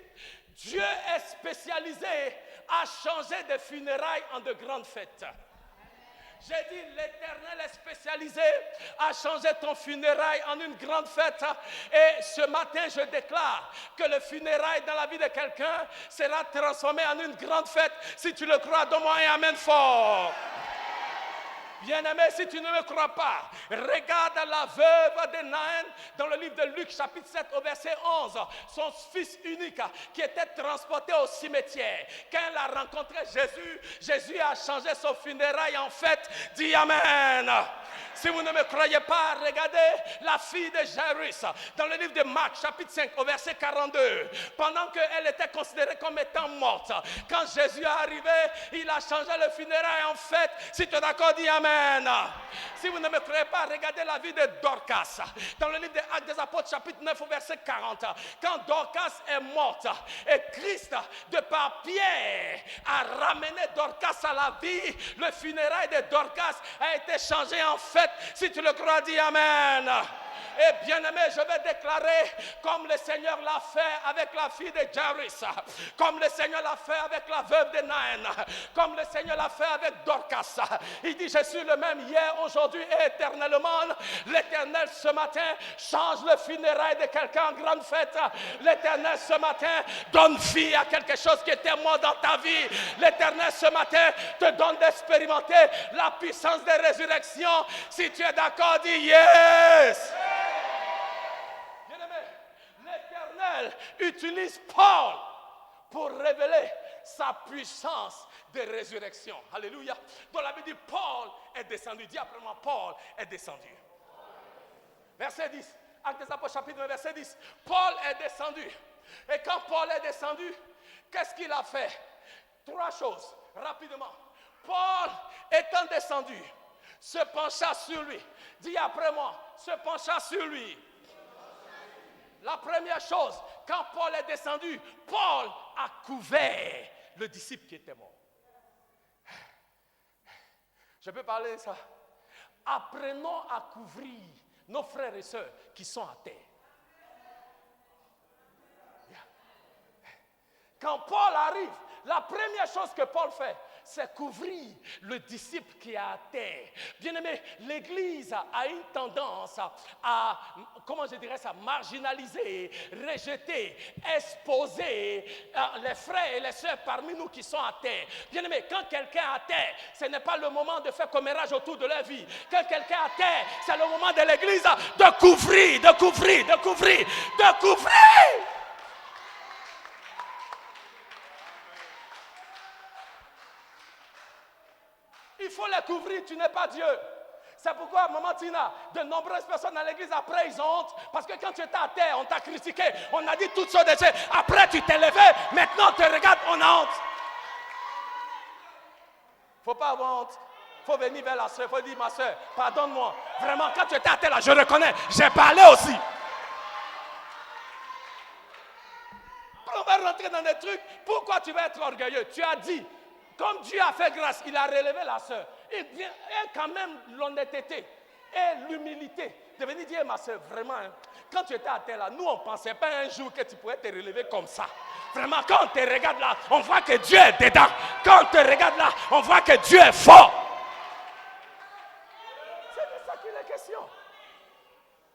Dieu est spécialisé à changer des funérailles en de grandes fêtes. J'ai dit, l'Éternel est spécialisé à changer ton funérail en une grande fête. Et ce matin, je déclare que le funérail dans la vie de quelqu'un sera transformé en une grande fête. Si tu le crois, donne-moi un amen fort. Bien-aimé, si tu ne me crois pas, regarde la veuve de Naïn dans le livre de Luc, chapitre 7, au verset 11. Son fils unique qui était transporté au cimetière. Quand elle a rencontré Jésus, Jésus a changé son funérail en fête. Dis Amen. Si vous ne me croyez pas, regardez la fille de Jairus dans le livre de Marc, chapitre 5, au verset 42. Pendant qu'elle était considérée comme étant morte, quand Jésus est arrivé, il a changé le funérail en fête. Si tu es d'accord, dis Amen. Amen. Si vous ne me croyez pas, regardez la vie de Dorcas. Dans le livre des Actes des Apôtres, chapitre 9, verset 40. Quand Dorcas est morte, et Christ, de par Pierre, a ramené Dorcas à la vie, le funérail de Dorcas a été changé en fête. Si tu le crois, dis Amen. Et bien-aimé, je vais déclarer, comme le Seigneur l'a fait avec la fille de Jairus, comme le Seigneur l'a fait avec la veuve de Naïn, comme le Seigneur l'a fait avec Dorcas. Il dit, je suis le même hier, aujourd'hui et éternellement. L'Éternel ce matin change le funérail de quelqu'un en grande fête. L'Éternel ce matin donne vie à quelque chose qui était mort dans ta vie. L'Éternel ce matin te donne d'expérimenter la puissance des résurrections. Si tu es d'accord, dis yes. L'Éternel utilise Paul pour révéler sa puissance de résurrection. Alléluia. Dans la Bible dit Paul est descendu. Dis après moi, Paul est descendu. Verset 10. Actes des Apôtres chapitre 1 verset 10. Paul est descendu. Et quand Paul est descendu, qu'est-ce qu'il a fait? 3 choses, rapidement. Paul étant descendu, se pencha sur lui. Dis après moi, se pencha sur lui. La première chose, quand Paul est descendu, Paul a couvert le disciple qui était mort. Je peux parler de ça. Apprenons à couvrir nos frères et sœurs qui sont à terre. Quand Paul arrive, la première chose que Paul fait, c'est couvrir le disciple qui est à terre. Bien-aimé, l'Église a une tendance à, comment je dirais ça, marginaliser, rejeter, exposer les frères et les sœurs parmi nous qui sont à terre. Bien-aimé, quand quelqu'un est à terre, ce n'est pas le moment de faire commérage autour de leur vie. Quand quelqu'un est à terre, c'est le moment de l'Église de couvrir, de couvrir, de couvrir, de couvrir. Il faut les couvrir, tu n'es pas Dieu. C'est pourquoi, maman Tina, de nombreuses personnes dans l'église, après, ils ont honte. Parce que quand tu étais à terre, on t'a critiqué, on a dit toutes sortes de choses. Après, tu t'es levé, maintenant, on te regarde, on a honte. Il ne faut pas avoir honte. Il faut venir vers la soeur, il faut dire, ma soeur, pardonne-moi. Vraiment, quand tu étais à terre, là, je reconnais, j'ai parlé aussi. On va rentrer dans des trucs. Pourquoi tu vas être orgueilleux? Tu as dit. Comme Dieu a fait grâce, il a relevé la sœur. Et quand même l'honnêteté et l'humilité de venir dire, ma sœur, vraiment, hein, quand tu étais à terre là, nous on ne pensait pas un jour que tu pourrais te relever comme ça. Vraiment, quand on te regarde là, on voit que Dieu est dedans. Quand on te regarde là, on voit que Dieu est fort. C'est de ça qu'il est question.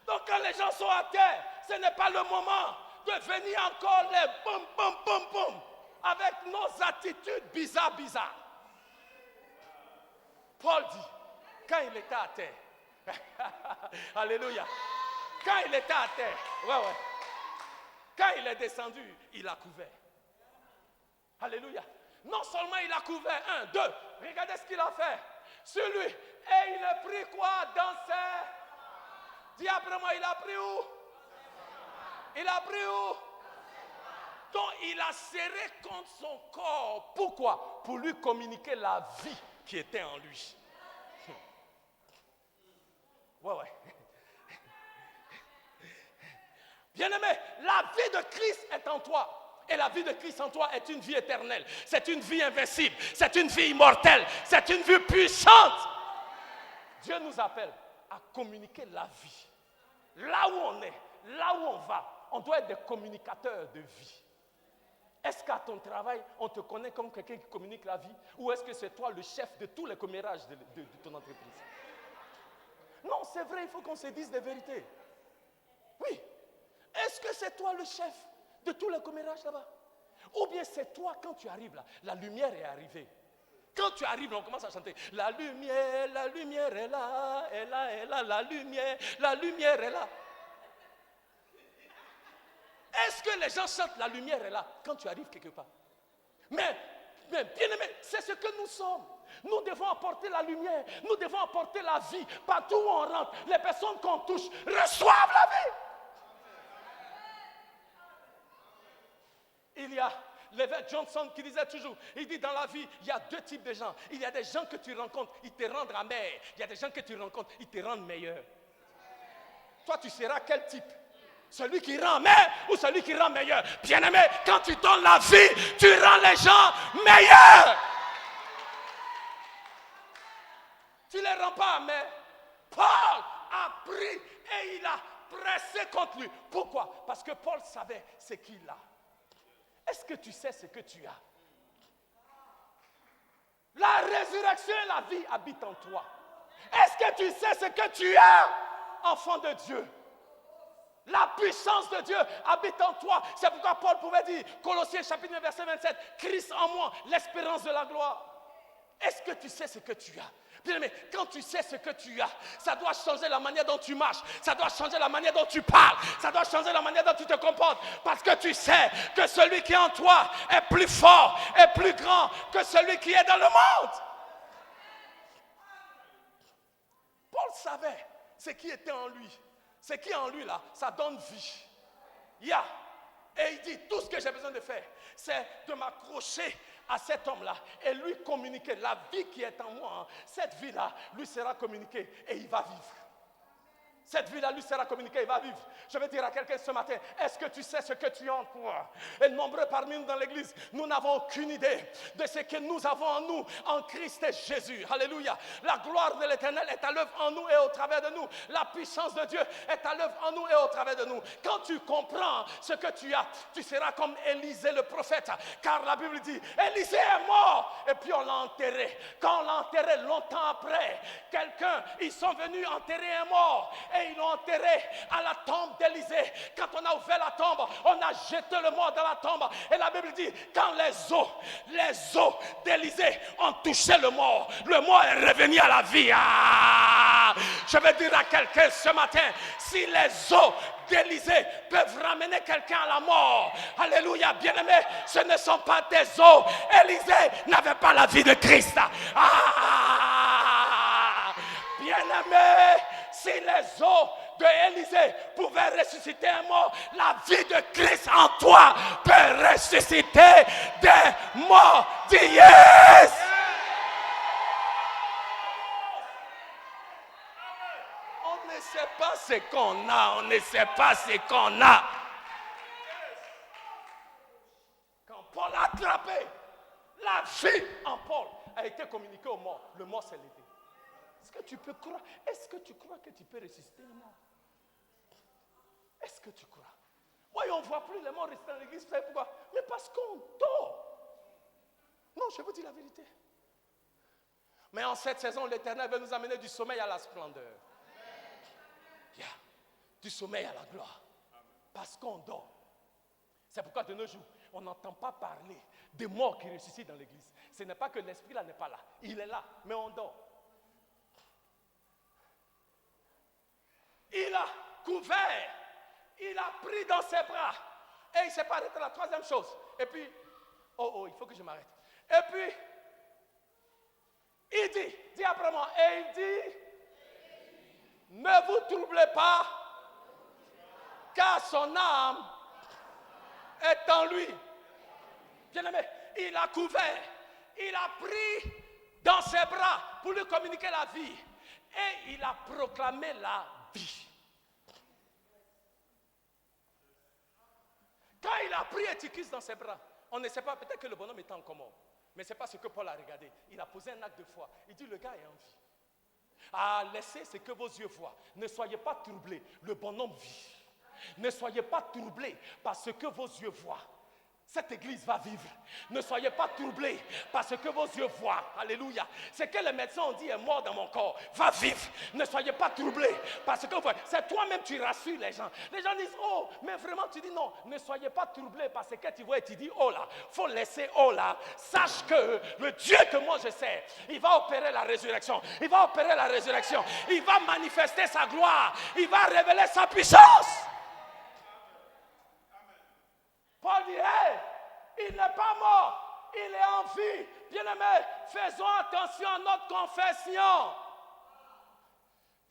Donc quand les gens sont à terre, ce n'est pas le moment de venir encore les boum, boum, boum, boum. Avec nos attitudes bizarres. Paul dit, quand il était à terre, alléluia, quand il était à terre, quand il est descendu, il a couvert. Alléluia. Non seulement il a couvert, 1, 2, regardez ce qu'il a fait sur lui. Et il a pris quoi dans ses... Dis après moi, il a pris où? Il a pris où? Donc il a serré contre son corps. Pourquoi? Pour lui communiquer la vie qui était en lui. Ouais. Bien-aimé, la vie de Christ est en toi. Et la vie de Christ en toi est une vie éternelle. C'est une vie invincible. C'est une vie immortelle. C'est une vie puissante. Dieu nous appelle à communiquer la vie. Là où on est, là où on va, on doit être des communicateurs de vie. Est-ce qu'à ton travail, on te connaît comme quelqu'un qui communique la vie? Ou est-ce que c'est toi le chef de tous les commérages de ton entreprise? Non, c'est vrai, il faut qu'on se dise des vérités. Oui. Est-ce que c'est toi le chef de tous les commérages là-bas? Ou bien c'est toi, quand tu arrives là, la lumière est arrivée. Quand tu arrives, on commence à chanter. La lumière est là, est là, la lumière est là. Est-ce que les gens chantent la lumière est là quand tu arrives quelque part? Mais bien aimé, c'est ce que nous sommes. Nous devons apporter la lumière, nous devons apporter la vie. Partout où on rentre, les personnes qu'on touche reçoivent la vie. Il y a l'évêque Johnson qui disait toujours, il dit dans la vie, il y a 2 types de gens. Il y a des gens que tu rencontres, ils te rendent amer. Il y a des gens que tu rencontres, ils te rendent meilleur. Toi, tu seras quel type? Celui qui rend amer ou celui qui rend meilleur? Bien-aimé, quand tu donnes la vie, tu rends les gens meilleurs. Tu ne les rends pas amers. Paul a pris et il a pressé contre lui. Pourquoi? Parce que Paul savait ce qu'il a. Est-ce que tu sais ce que tu as? La résurrection et la vie habitent en toi. Est-ce que tu sais ce que tu as, enfant de Dieu? La puissance de Dieu habite en toi. C'est pourquoi Paul pouvait dire, Colossiens chapitre 1 verset 27, Christ en moi, l'espérance de la gloire. Est-ce que tu sais ce que tu as? Bien aimé, quand tu sais ce que tu as, ça doit changer la manière dont tu marches, ça doit changer la manière dont tu parles, ça doit changer la manière dont tu te comportes, parce que tu sais que celui qui est en toi est plus fort, est plus grand que celui qui est dans le monde. Paul savait ce qui était en lui. Ce qui est en lui là, ça donne vie. Et il dit, tout ce que j'ai besoin de faire, c'est de m'accrocher à cet homme-là et lui communiquer la vie qui est en moi. Cette vie-là lui sera communiquée et il va vivre. Cette vie-là lui sera communiquée, il va vivre. Je vais dire à quelqu'un ce matin, est-ce que tu sais ce que tu as en toi? Et nombreux parmi nous dans l'église, nous n'avons aucune idée de ce que nous avons en nous, en Christ et Jésus. Alléluia. La gloire de l'Éternel est à l'œuvre en nous et au travers de nous. La puissance de Dieu est à l'œuvre en nous et au travers de nous. Quand tu comprends ce que tu as, tu seras comme Élisée le prophète. Car la Bible dit, Élisée est mort et puis on l'a enterré. Quand on l'a enterré longtemps après, ils sont venus enterrer un mort. Et ils l'ont enterré à la tombe d'Élisée. Quand on a ouvert la tombe, on a jeté le mort dans la tombe. Et la Bible dit, quand les os d'Élisée ont touché le mort est revenu à la vie. Je vais dire à quelqu'un ce matin, si les os d'Élisée peuvent ramener quelqu'un à la mort, alléluia, bien-aimé, ce ne sont pas des os. Élisée n'avait pas la vie de Christ. Bien-aimé, si les os d'Élisée pouvaient ressusciter un mort, la vie de Christ en toi peut ressusciter des morts d'hier. On ne sait pas ce qu'on a, on ne sait pas ce qu'on a. Quand Paul a attrapé, la vie en Paul a été communiquée aux morts. Le mort s'est levé. Est-ce que tu peux croire? Est-ce que tu crois que tu peux ressusciter un mort? Est-ce que tu crois? Oui, on ne voit plus les morts rester dans l'église. Vous savez pourquoi? Mais parce qu'on dort. Non, je vous dis la vérité. Mais en cette saison, l'Éternel veut nous amener du sommeil à la splendeur. Du sommeil à la gloire. Parce qu'on dort. C'est pourquoi de nos jours, on n'entend pas parler des morts qui ressuscitent dans l'église. Ce n'est pas que l'esprit là n'est pas là. Il est là, mais on dort. Il a couvert, il a pris dans ses bras et il ne s'est pas arrêté. La troisième chose. Et puis, il faut que je m'arrête. Et puis, il dit après moi, et il dit, ne vous troublez pas, car son âme est en lui. Bien-aimé, il a couvert, il a pris dans ses bras pour lui communiquer la vie et il a proclamé la vie. Quand il a pris Étychus dans ses bras, on ne sait pas, peut-être que le bonhomme était en coma, mais ce n'est pas ce que Paul a regardé. Il a posé un acte de foi. Il dit, le gars est en vie. Laissez ce que vos yeux voient. Ne soyez pas troublés. Le bonhomme vit. Ne soyez pas troublés par ce que vos yeux voient. Cette église va vivre. Ne soyez pas troublés par ce que vos yeux voient. Alléluia. Ce que les médecins ont dit est mort dans mon corps. Va vivre. Ne soyez pas troublés par ce que vous voyez. C'est toi-même qui rassures les gens. Les gens disent, oh, mais vraiment tu dis non. Ne soyez pas troublés par ce que tu vois et tu dis, oh là. Il faut laisser, oh là. Sache que le Dieu que moi je sais, il va opérer la résurrection. Il va opérer la résurrection. Il va manifester sa gloire. Il va révéler sa puissance. Paul dit, hey, il n'est pas mort, il est en vie. Bien-aimés, faisons attention à notre confession.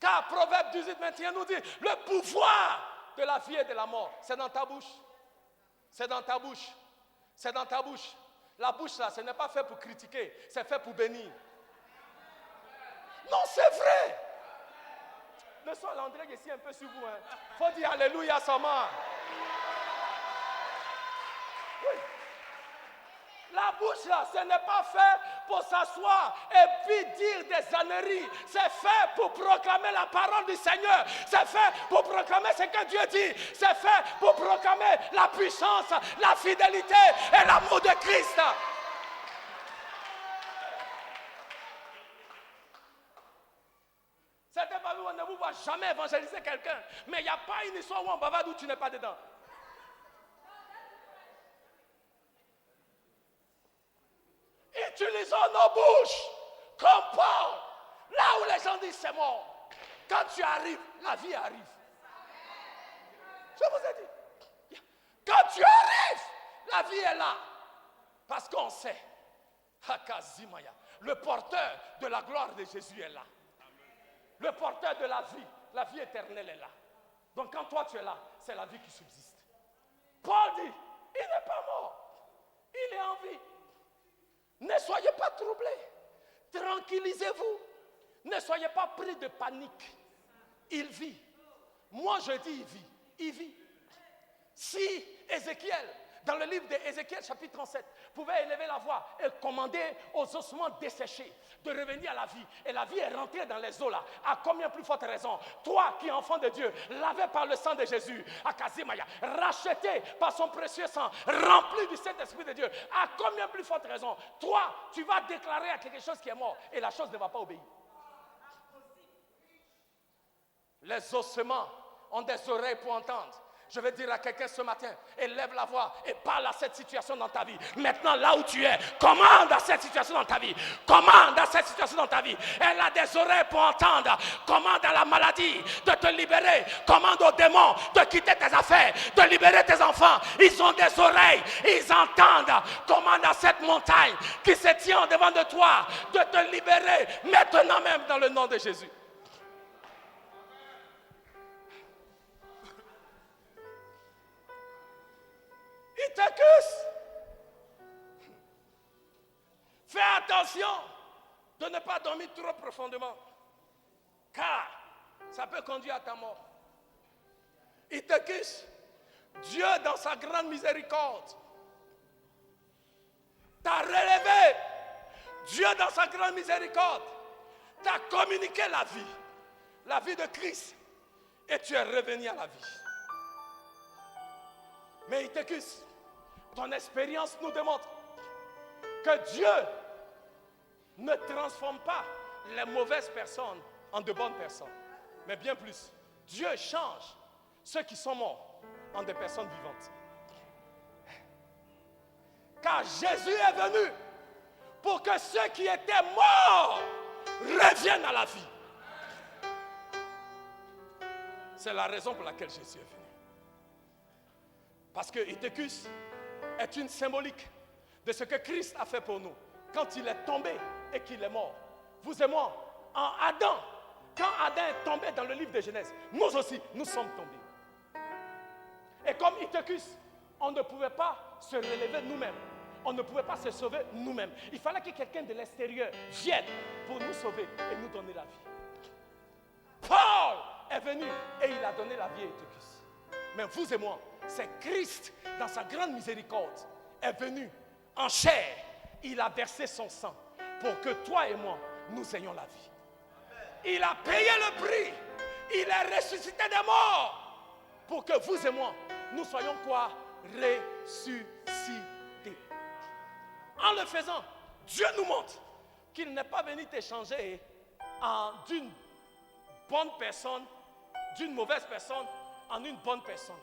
Car Proverbe 18, 21 nous dit, le pouvoir de la vie et de la mort, c'est dans ta bouche. C'est dans ta bouche. C'est dans ta bouche. La bouche là, ce n'est pas fait pour critiquer, c'est fait pour bénir. Non, c'est vrai. Le soir, l'André est ici un peu sur vous. Il faut dire Alléluia seulement. Oui. La bouche là, ce n'est pas fait pour s'asseoir et puis dire des âneries. C'est fait pour proclamer la parole du Seigneur. C'est fait pour proclamer ce que Dieu dit. C'est fait pour proclamer la puissance, la fidélité et l'amour de Christ. Certains parmi vous ne vous voient jamais évangéliser quelqu'un. Mais il n'y a pas une histoire où on bavarde où tu n'es pas dedans. Utilisons nos bouches comme Paul. Là où les gens disent c'est mort. Quand tu arrives, la vie arrive. Je vous ai dit. Quand tu arrives, la vie est là. Parce qu'on sait. Hakazimaya. Le porteur de la gloire de Jésus est là. Le porteur de la vie éternelle est là. Donc quand toi tu es là, c'est la vie qui subsiste. Paul dit, il n'est pas mort. Il est en vie. Ne soyez pas troublés. Tranquillisez-vous. Ne soyez pas pris de panique. Il vit. Moi je dis il vit. Il vit. Si Ézéchiel, dans le livre d'Ézéchiel chapitre 37, pouvait élever la voix et commander aux ossements desséchés de revenir à la vie, et la vie est rentrée dans les eaux là, à combien plus forte raison, toi qui es enfant de Dieu, lavé par le sang de Jésus, à Kazimaya, racheté par son précieux sang, rempli du Saint-Esprit de Dieu, à combien plus forte raison, toi tu vas déclarer à quelque chose qui est mort et la chose ne va pas obéir. Les ossements ont des oreilles pour entendre. Je vais dire à quelqu'un ce matin, élève la voix et parle à cette situation dans ta vie. Maintenant, là où tu es, commande à cette situation dans ta vie. Commande à cette situation dans ta vie. Elle a des oreilles pour entendre. Commande à la maladie de te libérer. Commande aux démons de quitter tes affaires, de libérer tes enfants. Ils ont des oreilles, ils entendent. Commande à cette montagne qui se tient devant de toi de te libérer maintenant même dans le nom de Jésus. Ithacus, fais attention de ne pas dormir trop profondément, car ça peut conduire à ta mort. Ithacus, Dieu dans sa grande miséricorde t'a relevé. Dieu dans sa grande miséricorde t'a communiqué la vie de Christ, et tu es revenu à la vie. Mais Ithacus, ton expérience nous démontre que Dieu ne transforme pas les mauvaises personnes en de bonnes personnes. Mais bien plus, Dieu change ceux qui sont morts en des personnes vivantes. Car Jésus est venu pour que ceux qui étaient morts reviennent à la vie. C'est la raison pour laquelle Jésus est venu. Parce que Ithacus est une symbolique de ce que Christ a fait pour nous. Quand il est tombé et qu'il est mort. Vous et moi, en Adam, quand Adam est tombé dans le livre de Genèse, nous aussi, nous sommes tombés. Et comme Ithacus, on ne pouvait pas se relever nous-mêmes. On ne pouvait pas se sauver nous-mêmes. Il fallait que quelqu'un de l'extérieur vienne pour nous sauver et nous donner la vie. Paul est venu et il a donné la vie à Ithacus. Mais vous et moi, c'est Christ, dans sa grande miséricorde, est venu en chair. Il a versé son sang pour que toi et moi, nous ayons la vie. Il a payé le prix. Il est ressuscité des morts pour que vous et moi, nous soyons quoi? Ressuscités. En le faisant, Dieu nous montre qu'il n'est pas venu t'échanger d'une bonne personne, d'une mauvaise personne, en une bonne personne.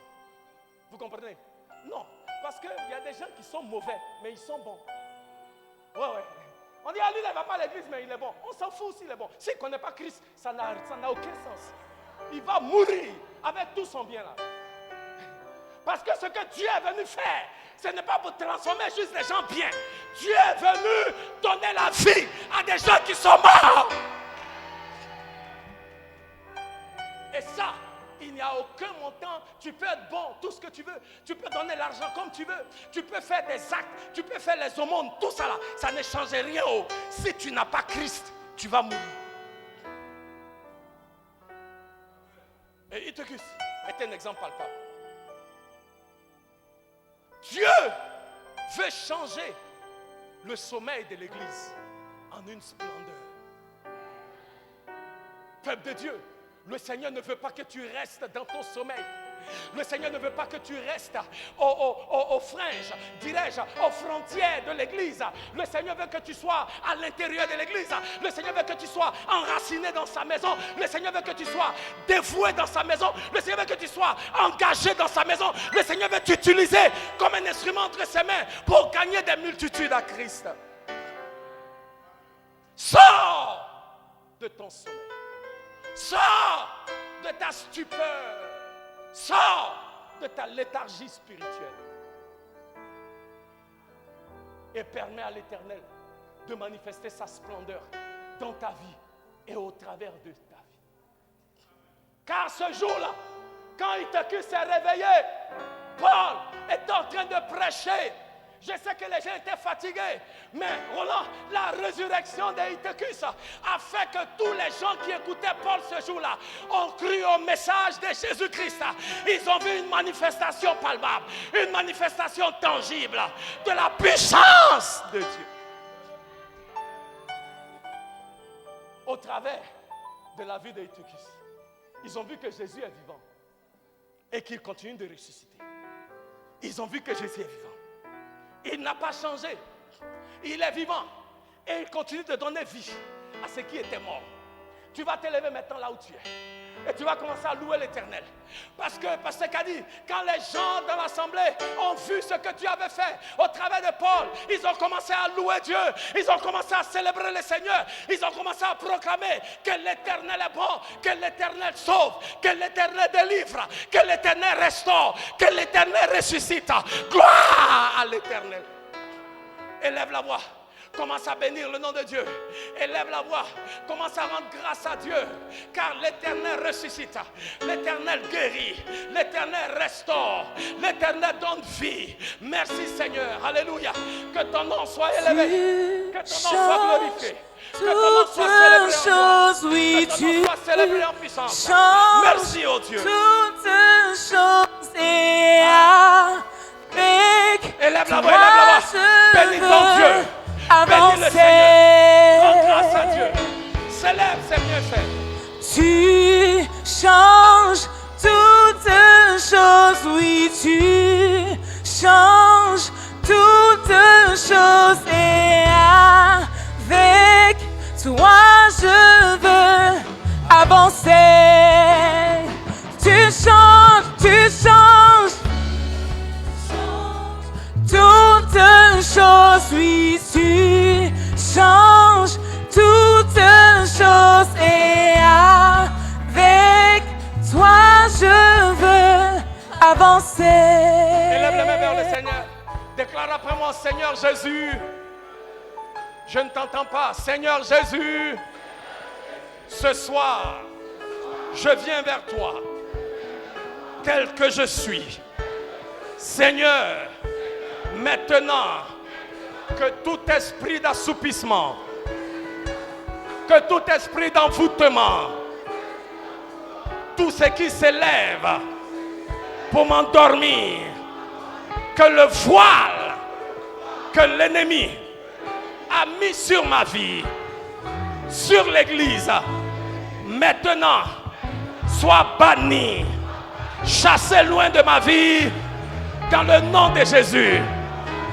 Vous comprenez? Non, parce qu'il y a des gens qui sont mauvais, mais ils sont bons. Ouais. On dit, ah, lui, il ne va pas à l'église, mais il est bon. On s'en fout s'il est bon. S'il ne connaît pas Christ, ça n'a aucun sens. Il va mourir avec tout son bien là. Parce que ce que Dieu est venu faire, ce n'est pas pour transformer juste les gens bien. Dieu est venu donner la vie à des gens qui sont morts. Et ça, il n'y n'y a aucun montant. Tu peux être bon, tout ce que tu veux. Tu peux donner l'argent comme tu veux. Tu peux faire des actes, tu peux faire les aumônes, tout ça là. Ça ne change rien. Oh. Si tu n'as pas Christ, tu vas mourir. Et Eutychus est un exemple palpable. Dieu veut changer le sommeil de l'église en une splendeur. Peuple de Dieu, le Seigneur ne veut pas que tu restes dans ton sommeil. Le Seigneur ne veut pas que tu restes aux fringes, dirais-je, aux frontières de l'église. Le Seigneur veut que tu sois à l'intérieur de l'église. Le Seigneur veut que tu sois enraciné dans sa maison. Le Seigneur veut que tu sois dévoué dans sa maison. Le Seigneur veut que tu sois engagé dans sa maison. Le Seigneur veut t'utiliser comme un instrument entre ses mains pour gagner des multitudes à Christ. Sors de ton sommeil. Sors de ta stupeur. Sors de ta léthargie spirituelle. Et permets à l'Éternel de manifester sa splendeur dans ta vie et au travers de ta vie. Car ce jour-là, quand Eutychus s'est réveillé, Paul est en train de prêcher. Je sais que les gens étaient fatigués, mais Roland, la résurrection d'Eutychus a fait que tous les gens qui écoutaient Paul ce jour-là ont cru au message de Jésus-Christ. Ils ont vu une manifestation palpable, une manifestation tangible de la puissance de Dieu. Au travers de la vie d'Eutychus, ils ont vu que Jésus est vivant et qu'il continue de ressusciter. Ils ont vu que Jésus est vivant. Il n'a pas changé. Il est vivant. Et il continue de donner vie à ceux qui étaient morts. Tu vas t'élever maintenant là où tu es. Et tu vas commencer à louer l'Éternel. Parce que qu'a dit, quand les gens dans l'assemblée ont vu ce que tu avais fait au travers de Paul, ils ont commencé à louer Dieu. Ils ont commencé à célébrer le Seigneur. Ils ont commencé à proclamer que l'Éternel est bon, que l'Éternel sauve, que l'Éternel délivre, que l'Éternel restaure, que l'Éternel ressuscite. Gloire à l'Éternel. Élève la voix. Commence à bénir le nom de Dieu. Élève la voix. Commence à rendre grâce à Dieu. Car l'Éternel ressuscite. L'Éternel guérit. L'Éternel restaure. L'Éternel donne vie. Merci Seigneur. Alléluia. Que ton nom soit élevé. Que ton nom soit glorifié. Que ton nom soit célébré en gloire. Que ton nom soit célébré en puissance. Merci oh Dieu. Toutes choses et avec élève la voix, élève la voix. Bénis ton Dieu. Bénis le Seigneur. Rends grâce à Dieu. Célèbre ses bienfaits. Tu changes toutes choses, oui, tu changes toutes choses et avec toi je veux avancer. Tu changes toutes choses, oui, tu changes toutes choses et avec toi je veux avancer. Élève les mains vers le Seigneur. Déclare après moi, Seigneur Jésus. Je ne t'entends pas. Seigneur Jésus, ce soir, je viens vers toi, tel que je suis. Seigneur, maintenant que tout esprit d'assoupissement, que tout esprit d'envoûtement, tout ce qui s'élève pour m'endormir, que le voile que l'ennemi a mis sur ma vie, sur l'église, maintenant soit banni, chassé loin de ma vie, dans le nom de Jésus.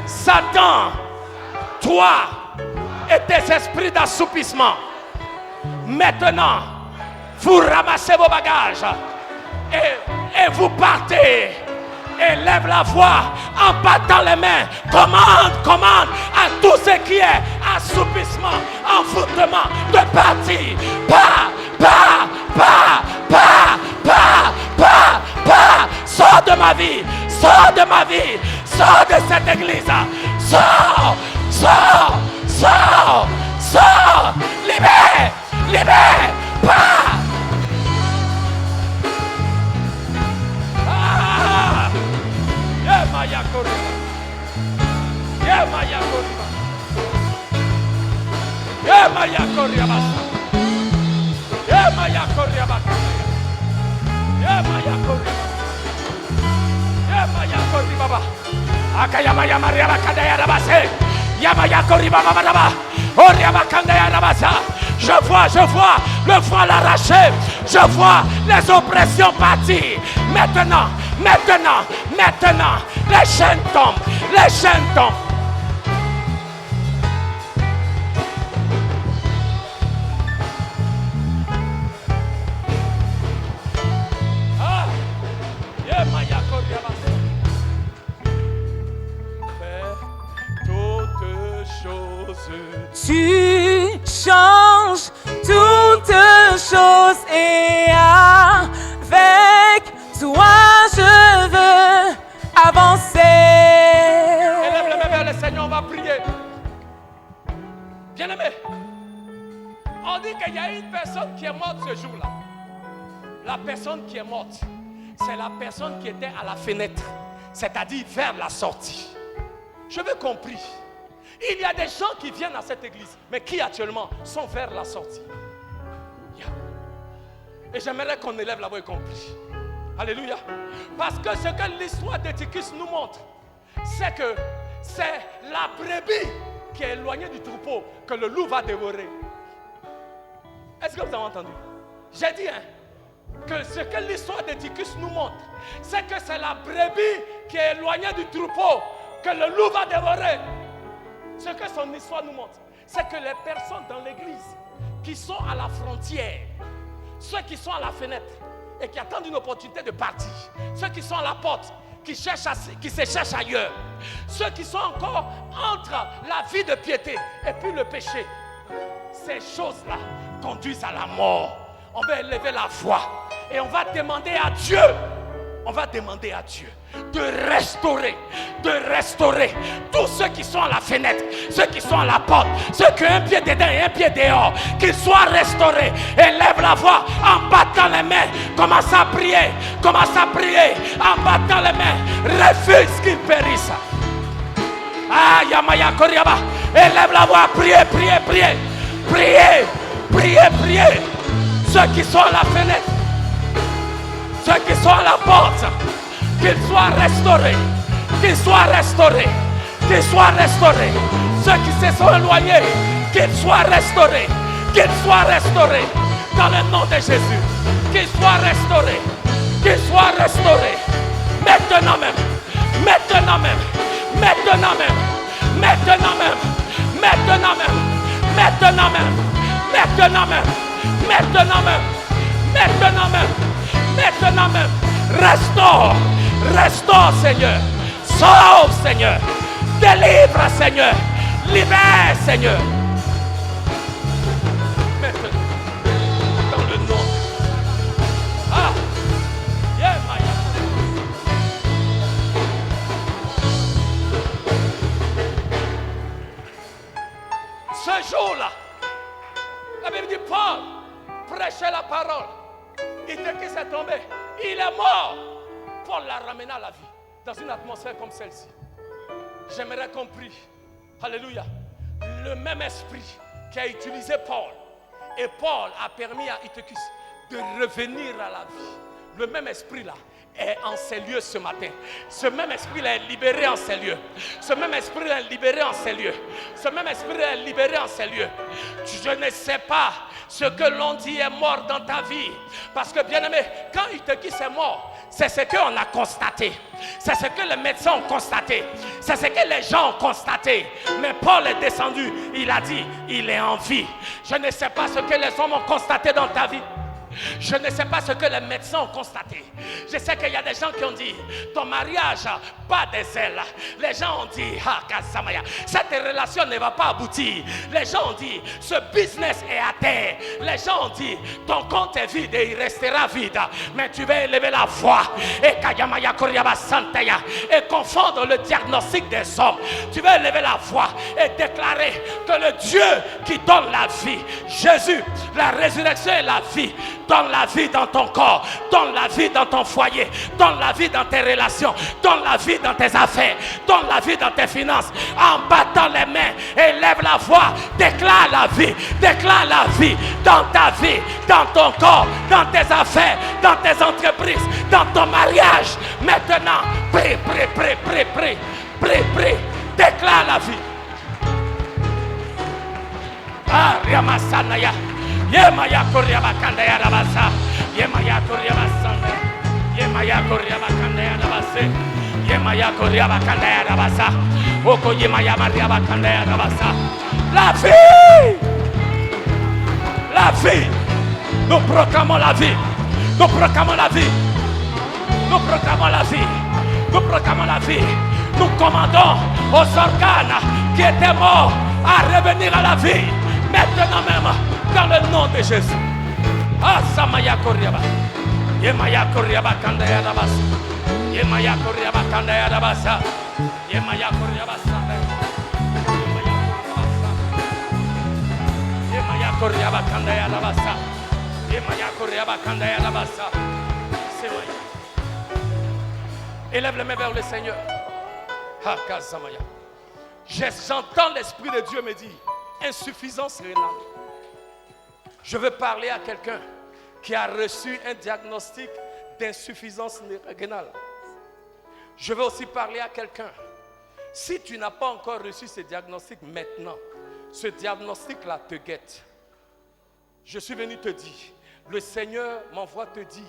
Satan, toi et tes esprits d'assoupissement, maintenant, vous ramassez vos bagages et vous partez. Élève la voix en battant les mains. Commande à tout ce qui est assoupissement, envoûtement de partir. Sors de ma vie. Sors de ma vie. Sors de cette église. Sors. Libère. Je vois le voile arraché. Je vois les oppressions partir. Maintenant, les chaînes tombent. Tu changes toutes choses et avec toi je veux avancer. Élève les mains vers le Seigneur, on va prier. Bien-aimé, on dit qu'il y a une personne qui est morte ce jour-là. La personne qui est morte, c'est la personne qui était à la fenêtre, c'est-à-dire vers la sortie. Je veux compris. Il y a des gens qui viennent à cette église, mais qui actuellement sont vers la sortie. Et j'aimerais qu'on élève la voix et compris. Alléluia. Parce que ce que l'histoire d'Éticus nous montre, c'est que c'est la brebis qui est éloignée du troupeau que le loup va dévorer. Est-ce que vous avez entendu? J'ai dit que ce que l'histoire d'Éticus nous montre, c'est que c'est la brebis qui est éloignée du troupeau que le loup va dévorer. Ce que son histoire nous montre, c'est que les personnes dans l'église qui sont à la frontière, ceux qui sont à la fenêtre et qui attendent une opportunité de partir, ceux qui sont à la porte, qui se cherchent ailleurs, ceux qui sont encore entre la vie de piété et puis le péché, ces choses-là conduisent à la mort. On va élever la voix et on va demander à Dieu, de restaurer tous ceux qui sont à la fenêtre, ceux qui sont à la porte, ceux qui ont un pied dedans et un pied dehors, qu'ils soient restaurés. Élève la voix en battant les mains. Commence à prier en battant les mains. Refuse qu'ils périssent. Ah, Yamaya Koriaba. Élève la voix, priez. Ceux qui sont à la fenêtre, ceux qui sont à la porte, qu'ils soient restaurés. Ceux qui se sont éloignés, qu'ils soient restaurés. Dans le nom de Jésus, qu'ils soient restaurés. Maintenant même. Restaure, Seigneur. Sauve, Seigneur. Délivre, Seigneur. Libère, Seigneur. Maintenant, dans le nom. Ah, yeah, Maya. Ce jour-là, la Bible dit Paul prêchait la parole. Éticus est tombé. Il est mort. Paul l'a ramené à la vie dans une atmosphère comme celle-ci. J'aimerais compris, alléluia, le même esprit qui a utilisé Paul, et Paul a permis à Éticus de revenir à la vie. Le même esprit là est en ces lieux ce matin. Ce même esprit là est libéré en ces lieux. Je ne sais pas ce que l'on dit est mort dans ta vie. Parce que bien aimé, quand Éticus est mort, c'est ce qu'on a constaté. C'est ce que les médecins ont constaté. C'est ce que les gens ont constaté. Mais Paul est descendu. Il a dit, il est en vie. Je ne sais pas ce que les hommes ont constaté dans ta vie. Je ne sais pas ce que les médecins ont constaté. Je sais qu'il y a des gens qui ont dit ton mariage pas des ailes. Les gens ont dit cette relation ne va pas aboutir. Les gens ont dit ce business est à terre. Les gens ont dit ton compte est vide et il restera vide. Mais tu vas élever la voix et confondre le diagnostic des hommes. Tu vas élever la voix et déclarer que le Dieu qui donne la vie, Jésus, la résurrection et la vie, Donne la vie dans ton corps. Donne la vie dans ton foyer. Donne la vie dans tes relations. Donne la vie dans tes affaires. Donne la vie dans tes finances. En battant les mains, élève la voix. Déclare la vie. Déclare la vie dans ta vie, dans ton corps, dans tes affaires, dans tes entreprises, dans ton mariage. Maintenant, prie, prie, prie, prie, prie, prie, prie. Déclare la vie. Ah, Riamasanaya. Yemaya Koryaba Kandaya Rabasa. Yemaya Koryaba Sanda. Yemaya Koryaba Kandaya Rabase. Yemaya Koryaba Kandaya Rabasa. Oko Yemaya Mariaba Kandaya Rabasa. La vie! La vie! Nous proclamons la vie! Nous proclamons la vie! Nous proclamons la vie! Nous proclamons la vie! Nous commandons aux organes qui étaient morts à revenir à la vie! Maintenant même, dans le nom de Jésus. Ah, Samaya Koryaba. Yemaya Koryaba Kandaya Rabasa. Yemaya Koryaba Kandaya Rabasa. Yemaya Koryaba Sanda. Yemaya Koryaba Kandaya Rabasa. Yemaya Koryaba Kandaya Rabasa. C'est moi. Élève les mains vers le Seigneur. Ah, Kazamaya. J'entends l'Esprit de Dieu me dire insuffisance rénale. Je veux parler à quelqu'un qui a reçu un diagnostic d'insuffisance rénale. Je veux aussi parler à quelqu'un. Si tu n'as pas encore reçu ce diagnostic maintenant, ce diagnostic-là te guette. Je suis venu te dire, le Seigneur m'envoie te dire,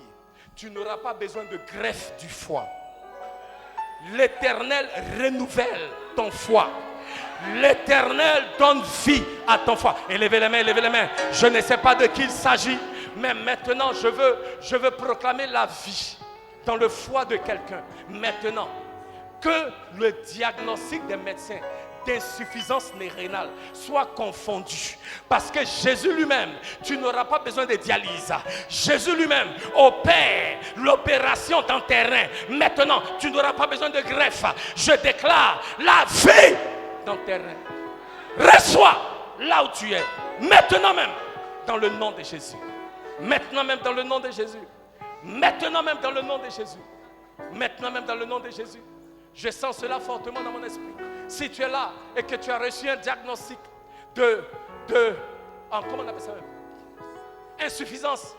tu n'auras pas besoin de greffe du foie. L'Éternel renouvelle ton foie. L'Éternel donne vie à ton foie. Élevez les mains, élevez les mains. Je ne sais pas de qui il s'agit, mais maintenant je veux proclamer la vie dans le foie de quelqu'un. Maintenant, que le diagnostic des médecins d'insuffisance rénale soit confondu. Parce que Jésus lui-même, tu n'auras pas besoin de dialyse. Jésus lui-même opère l'opération dans tes reins. Maintenant, tu n'auras pas besoin de greffe. Je déclare la vie dans tes reins. Reçois là où tu es. Maintenant même, dans le nom de Jésus. Maintenant même, dans le nom de Jésus. Maintenant même, dans le nom de Jésus. Maintenant même, dans le nom de Jésus. Je sens cela fortement dans mon esprit. Si tu es là et que tu as reçu un diagnostic comment on appelle ça même? Insuffisance.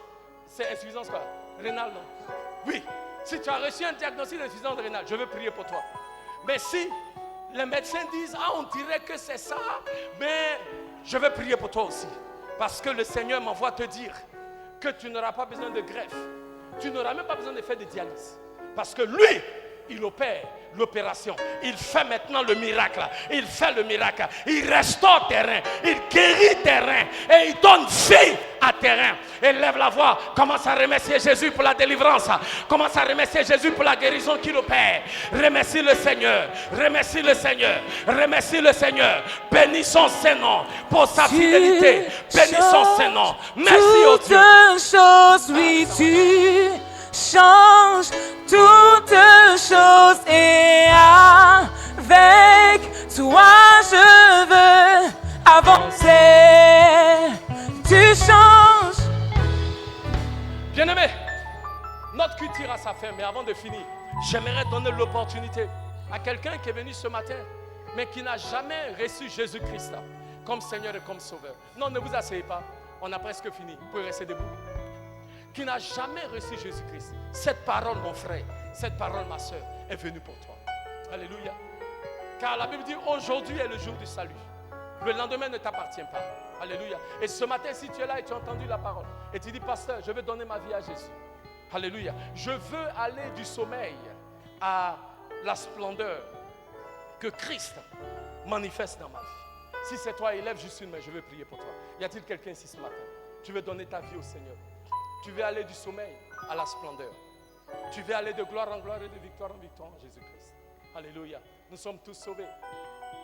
C'est insuffisance quoi? Rénale, non? Oui. Si tu as reçu un diagnostic d'insuffisance rénale, je veux prier pour toi. Mais si les médecins disent, ah, on dirait que c'est ça, mais je veux prier pour toi aussi. Parce que le Seigneur m'envoie te dire que tu n'auras pas besoin de greffe. Tu n'auras même pas besoin de faire de dialyse. Parce que lui, il opère l'opération. Il fait maintenant le miracle. Il fait le miracle. Il restaure tes reins. Il guérit tes reins. Et il donne vie à tes reins. Élève la voix. Commence à remercier Jésus pour la délivrance. Commence à remercier Jésus pour la guérison qu'il opère. Remercie le Seigneur. Remercie le Seigneur. Remercie le Seigneur. Bénissons ses noms pour sa fidélité. Bénissons ses noms. Merci au Dieu. Toutes choses, oui, tu change toutes choses et avec toi je veux avancer. Tu changes. Bien-aimé, notre culte tire à sa fin, mais avant de finir, j'aimerais donner l'opportunité à quelqu'un qui est venu ce matin, mais qui n'a jamais reçu Jésus-Christ comme Seigneur et comme Sauveur. Non, ne vous asseyez pas, on a presque fini, vous pouvez rester debout. Qui n'a jamais reçu Jésus-Christ. Cette parole, mon frère, cette parole, ma soeur, est venue pour toi. Alléluia. Car la Bible dit, aujourd'hui est le jour du salut. Le lendemain ne t'appartient pas. Alléluia. Et ce matin, si tu es là et tu as entendu la parole, et tu dis, pasteur, je veux donner ma vie à Jésus. Alléluia. Je veux aller du sommeil à la splendeur que Christ manifeste dans ma vie. Si c'est toi, élève juste une main, je veux prier pour toi. Y a-t-il quelqu'un ici ce matin? Tu veux donner ta vie au Seigneur. Tu veux aller du sommeil à la splendeur. Tu veux aller de gloire en gloire et de victoire en victoire en Jésus-Christ. Alléluia. Nous sommes tous sauvés.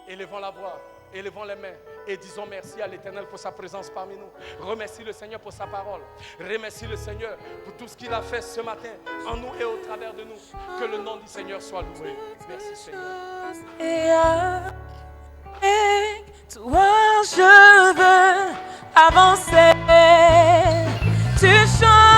Élevons la voix, élevons les mains et disons merci à l'Éternel pour sa présence parmi nous. Remercie le Seigneur pour sa parole. Remercie le Seigneur pour tout ce qu'il a fait ce matin en nous et au travers de nous. Que le nom du Seigneur soit loué. Merci Seigneur. Et avec toi je veux avancer. Tu changes.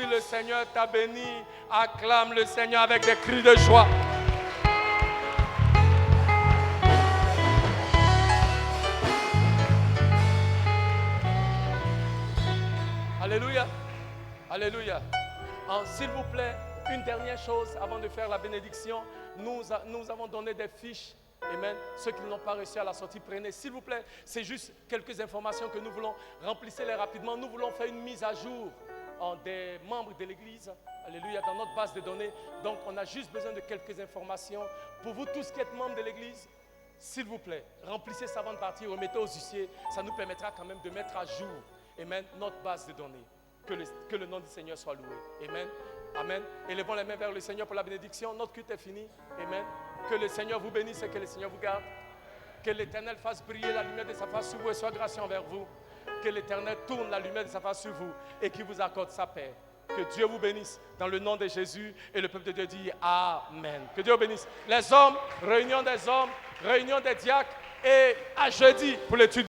Si le Seigneur t'a béni, acclame le Seigneur avec des cris de joie. Alléluia. Alléluia. S'il vous plaît, une dernière chose avant de faire la bénédiction. Nous avons donné des fiches. Amen. Ceux qui n'ont pas reçu à la sortie, prenez. S'il vous plaît, c'est juste quelques informations que nous voulons. Remplissez-les rapidement. Nous voulons faire une mise à jour des membres de l'Église. Alléluia, dans notre base de données. Donc, on a juste besoin de quelques informations. Pour vous tous qui êtes membres de l'Église, s'il vous plaît, remplissez ça avant de partir, remettez aux huissiers. Ça nous permettra quand même de mettre à jour, amen, notre base de données. Que le nom du Seigneur soit loué. Amen. Amen. Élevons les mains vers le Seigneur pour la bénédiction. Notre culte est fini. Amen. Que le Seigneur vous bénisse et que le Seigneur vous garde. Que l'Éternel fasse briller la lumière de sa face sur vous et soit gracieux envers vous. Que l'Éternel tourne la lumière de sa face sur vous et qu'il vous accorde sa paix. Que Dieu vous bénisse dans le nom de Jésus. Et le peuple de Dieu dit Amen. Que Dieu vous bénisse. Les hommes, réunion des diacres et à jeudi pour l'étude.